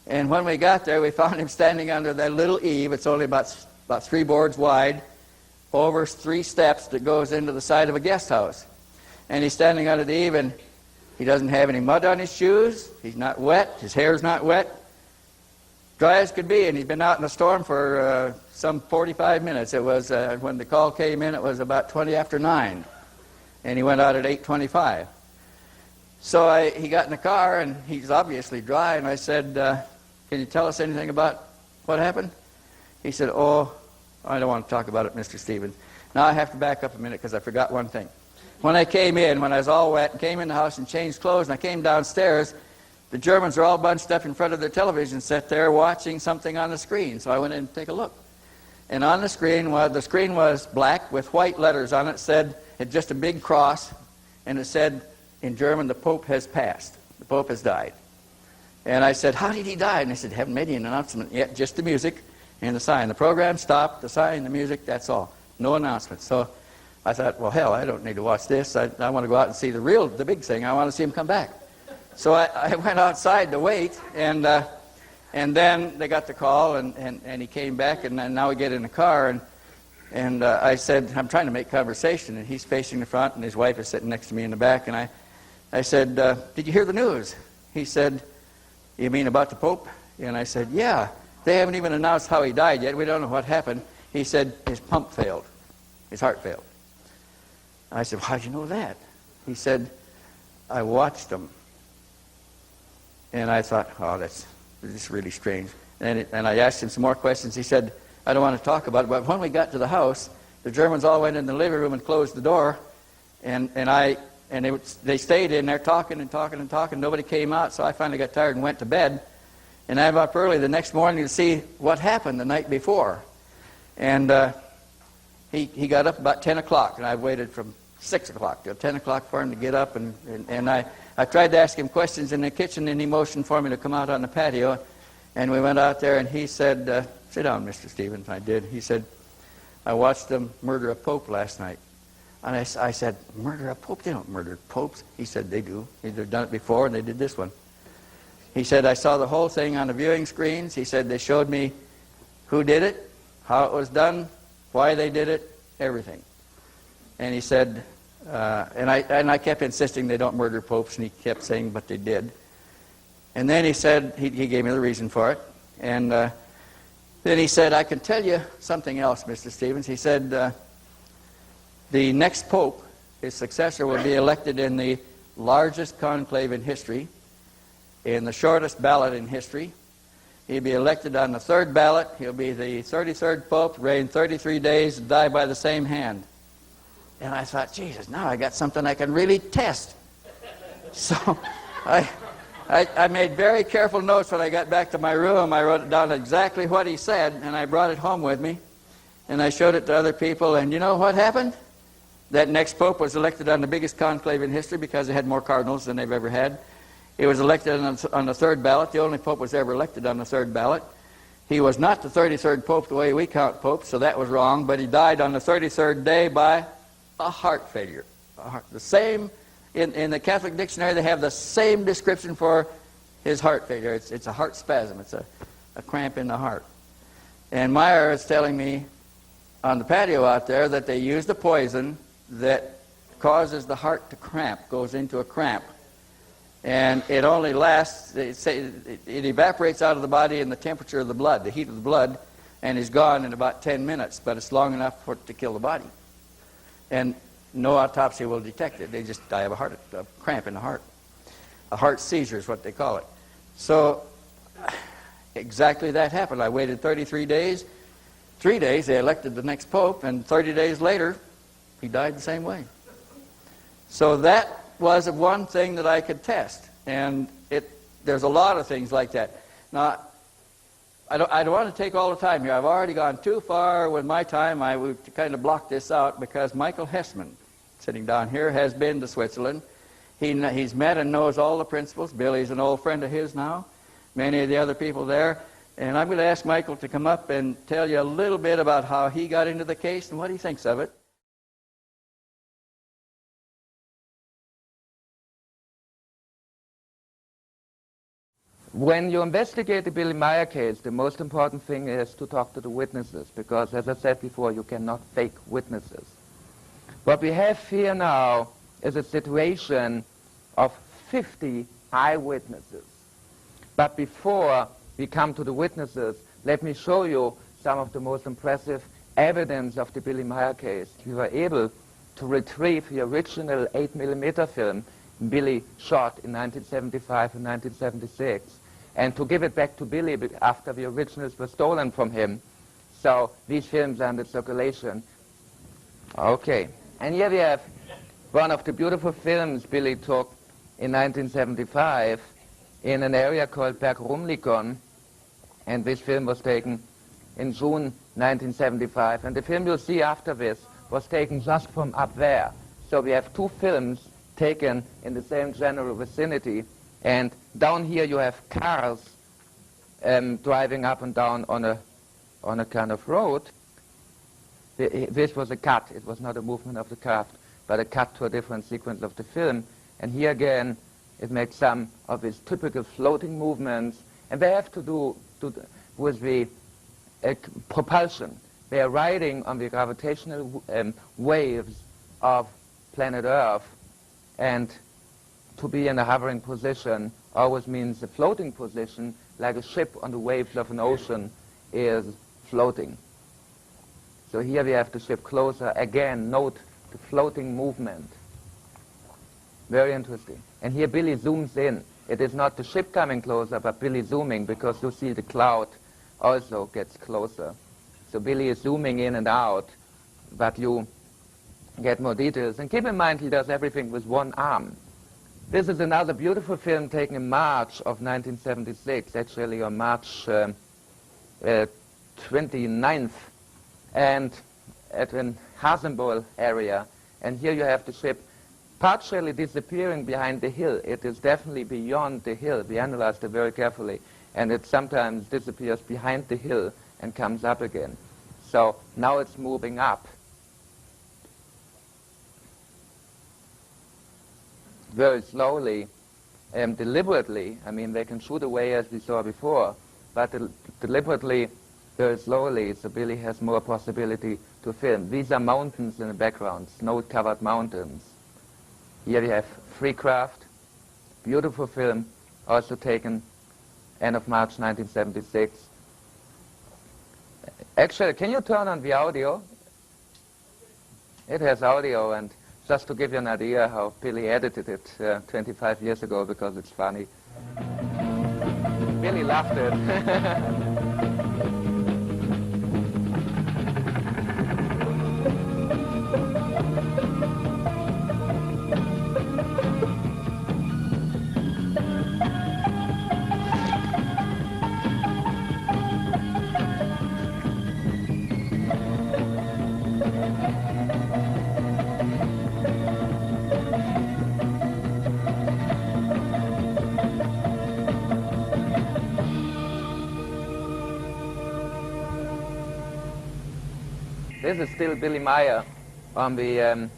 And when we got there, we found him standing under that little eave. It's only about 3 boards wide, over 3 steps that goes into the side of a guest house. And he's standing under the eave, and he doesn't have any mud on his shoes. He's not wet. His hair's not wet. Dry as could be, and he'd been out in a storm for some 45 minutes. It was, when the call came in, it was about 20 after 9, and he went out at 8:25. So he got in the car, and he's obviously dry, and I said, can you tell us anything about what happened? He said, oh, I don't want to talk about it, Mr. Stevens. Now I have to back up a minute because I forgot one thing. When I came in, when I was all wet, and came in the house and changed clothes, and I came downstairs, the Germans are all bunched up in front of their television set there watching something on the screen. So I went in to take a look. And on the screen was black with white letters on it. Said, it's just a big cross, and it said in German, the Pope has passed. The Pope has died. And I said, how did he die? And they said, haven't made any announcement yet, just the music and the sign. The program stopped, the sign, the music, that's all. No announcement. So I thought, well, hell, I don't need to watch this. I want to go out and see the big thing. I want to see him come back. So I went outside to wait, and then they got the call, and he came back, and now we get in the car, and I said, I'm trying to make conversation, and he's facing the front, and his wife is sitting next to me in the back, and I said, did you hear the news? He said, you mean about the Pope? And I said, yeah. They haven't even announced how he died yet. We don't know what happened. He said his pump failed. His heart failed. I said, how'd you know that? He said, I watched him. And I thought, oh, this is really strange. And I asked him some more questions. He said, I don't want to talk about it. But when we got to the house, the Germans all went in the living room and closed the door. And they stayed in there talking and talking and talking. Nobody came out, so I finally got tired and went to bed. And I was up early the next morning to see what happened the night before. And he got up about 10 o'clock, and I waited from 6 o'clock, till 10 o'clock for him to get up. And I tried to ask him questions in the kitchen, and he motioned for me to come out on the patio. And we went out there, and he said, sit down, Mr. Stevens. I did. He said, I watched them murder a pope last night. And I said, murder a pope? They don't murder popes. He said, they do. They've done it before, and they did this one. He said, I saw the whole thing on the viewing screens. He said, they showed me who did it, how it was done, why they did it, everything. And he said, and I kept insisting they don't murder popes, and he kept saying, but they did. And then he said, he gave me the reason for it. And then he said, I can tell you something else, Mr. Stevens. He said, the next pope, his successor, will be elected in the largest conclave in history, in the shortest ballot in history. He'll be elected on the third ballot. He'll be the 33rd pope, reign 33 days, die by the same hand. And I thought, Jesus, now I got something I can really test. So I made very careful notes when I got back to my room. I wrote down exactly what he said, and I brought it home with me. And I showed it to other people, and you know what happened? That next pope was elected on the biggest conclave in history because they had more cardinals than they've ever had. He was elected on the third ballot. The only pope was ever elected on the third ballot. He was not the 33rd pope the way we count popes, so that was wrong, but he died on the 33rd day by a heart failure. The same, in the Catholic dictionary, they have the same description for his heart failure. It's a heart spasm. It's a cramp in the heart. And Meier is telling me on the patio out there that they used a poison that causes the heart to cramp, goes into a cramp. And it only lasts, it evaporates out of the body in the temperature of the blood, the heat of the blood, and is gone in about 10 minutes, but it's long enough for it to kill the body. And no autopsy will detect it. They just die of a cramp in the heart. A heart seizure is what they call it. So exactly that happened. I waited 33 days. 3 days, they elected the next pope, and 30 days later, he died the same way. So that was one thing that I could test, and there's a lot of things like that. Now, I don't want to take all the time here. I've already gone too far with my time. I would kind of block this out because Michael Hessman, sitting down here, has been to Switzerland. He's met and knows all the principals. Billy's an old friend of his now, many of the other people there. And I'm going to ask Michael to come up and tell you a little bit about how he got into the case and what he thinks of it. When you investigate the Billy Meier case, the most important thing is to talk to the witnesses, because, as I said before, you cannot fake witnesses. What we have here now is a situation of 50 eyewitnesses. But before we come to the witnesses, let me show you some of the most impressive evidence of the Billy Meier case. We were able to retrieve the original 8mm film Billy shot in 1975 and 1976, and to give it back to Billy after the originals were stolen from him. So these films are under circulation. Okay, and here we have one of the beautiful films Billy took in 1975 in an area called Bergrumlikon, and this film was taken in June 1975, and the film you'll see after this was taken just from up there. So we have two films taken in the same general vicinity, and down here you have cars driving up and down on a kind of road. This was a cut. It was not a movement of the craft, but a cut to a different sequence of the film. And here again, it makes some of these typical floating movements, and they have to do with the propulsion. They are riding on the gravitational waves of planet Earth, and to be in a hovering position always means a floating position, like a ship on the waves of an ocean is floating. So here we have the ship closer. Again, note the floating movement. Very interesting. And here Billy zooms in. It is not the ship coming closer, but Billy zooming, because you see the cloud also gets closer. So Billy is zooming in and out, but you get more details. And keep in mind, he does everything with one arm. This is another beautiful film taken in March of 1976, actually on March 29th, and at an Hasenbol area. And here you have the ship partially disappearing behind the hill. It is definitely beyond the hill. We analyzed it very carefully. And it sometimes disappears behind the hill and comes up again. So now it's moving up. Very slowly and deliberately. I mean, they can shoot away as we saw before, but deliberately, very slowly, so Billy has more possibility to film. These are mountains in the background, snow-covered mountains. Here we have Free Craft, beautiful film, also taken end of March 1976. Actually, can you turn on the audio? It has audio, and just to give you an idea how Billy edited it 25 years ago, because it's funny. Billy loved it. This is still Billy Meier on the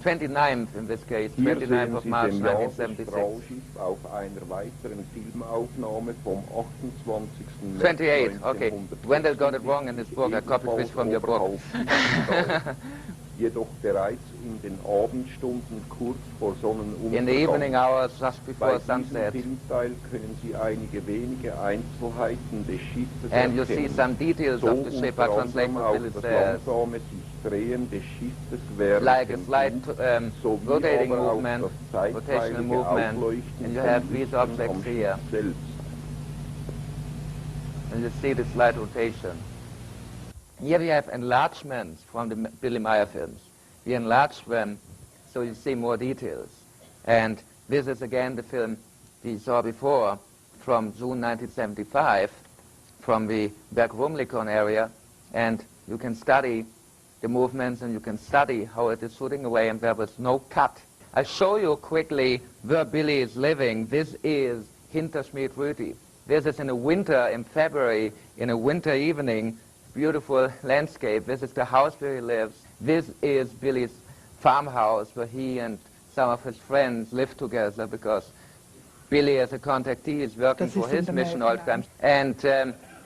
29th, in this case, 29th of March 1976. Auf einer weiteren Filmaufnahme vom 28. 28, okay. Wendelle got it wrong in his book. I copied this from your book. Jedoch bereits in den Abendstunden kurz vor Sonnenuntergang. In the evening hours just before sunset. Bei diesem Filmteil können Sie einige wenige Einzelheiten des Schiffes And you erkennen. see some details of the ship. I translate what Billy says. Langsame sich Drehen des Schiffes während Like a dem slight sowie rotating aber auch movement, das rotational zeitweilige movement, Aufleuchten and you von have these Lichtern objects am here. Schiff selbst. And you see the slight rotation. Here we have enlargements from the Billy Meier films. We enlarge them so you see more details. And this is again the film we saw before from June 1975 from the Berg-Rumlikon area. And you can study the movements and you can study how it is shooting away, and there was no cut. I show you quickly where Billy is living. This is Hinterschmied-Rüti. This is in the winter, in February, in a winter evening, beautiful landscape. This is the house where he lives. This is Billy's farmhouse where he and some of his friends live together, because Billy as a contactee is working for his mission all the time. And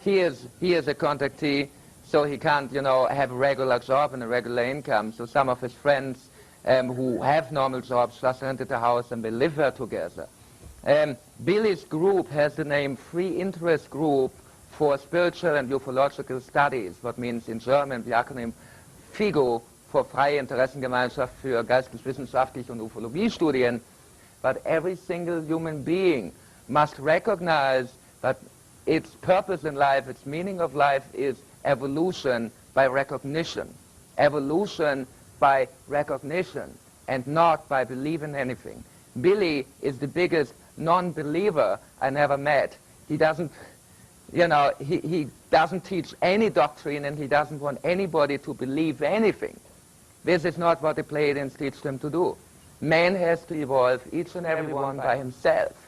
he is a contactee, so he can't, have a regular job and a regular income. So some of his friends who have normal jobs just rented a house and they live there together. Billy's group has the name Free Interest Group for Spiritual and Ufological Studies, what means in German the acronym FIGU for Freie Interessengemeinschaft für geistlich-wissenschaftliche und Ufologiestudien. But every single human being must recognize that its purpose in life, its meaning of life is evolution by recognition. Evolution by recognition and not by believing anything. Billy is the biggest non-believer I never met. He doesn't, he doesn't teach any doctrine, and he doesn't want anybody to believe anything. This is not what the Pleiadians teach them to do. Man has to evolve, each and every one by himself.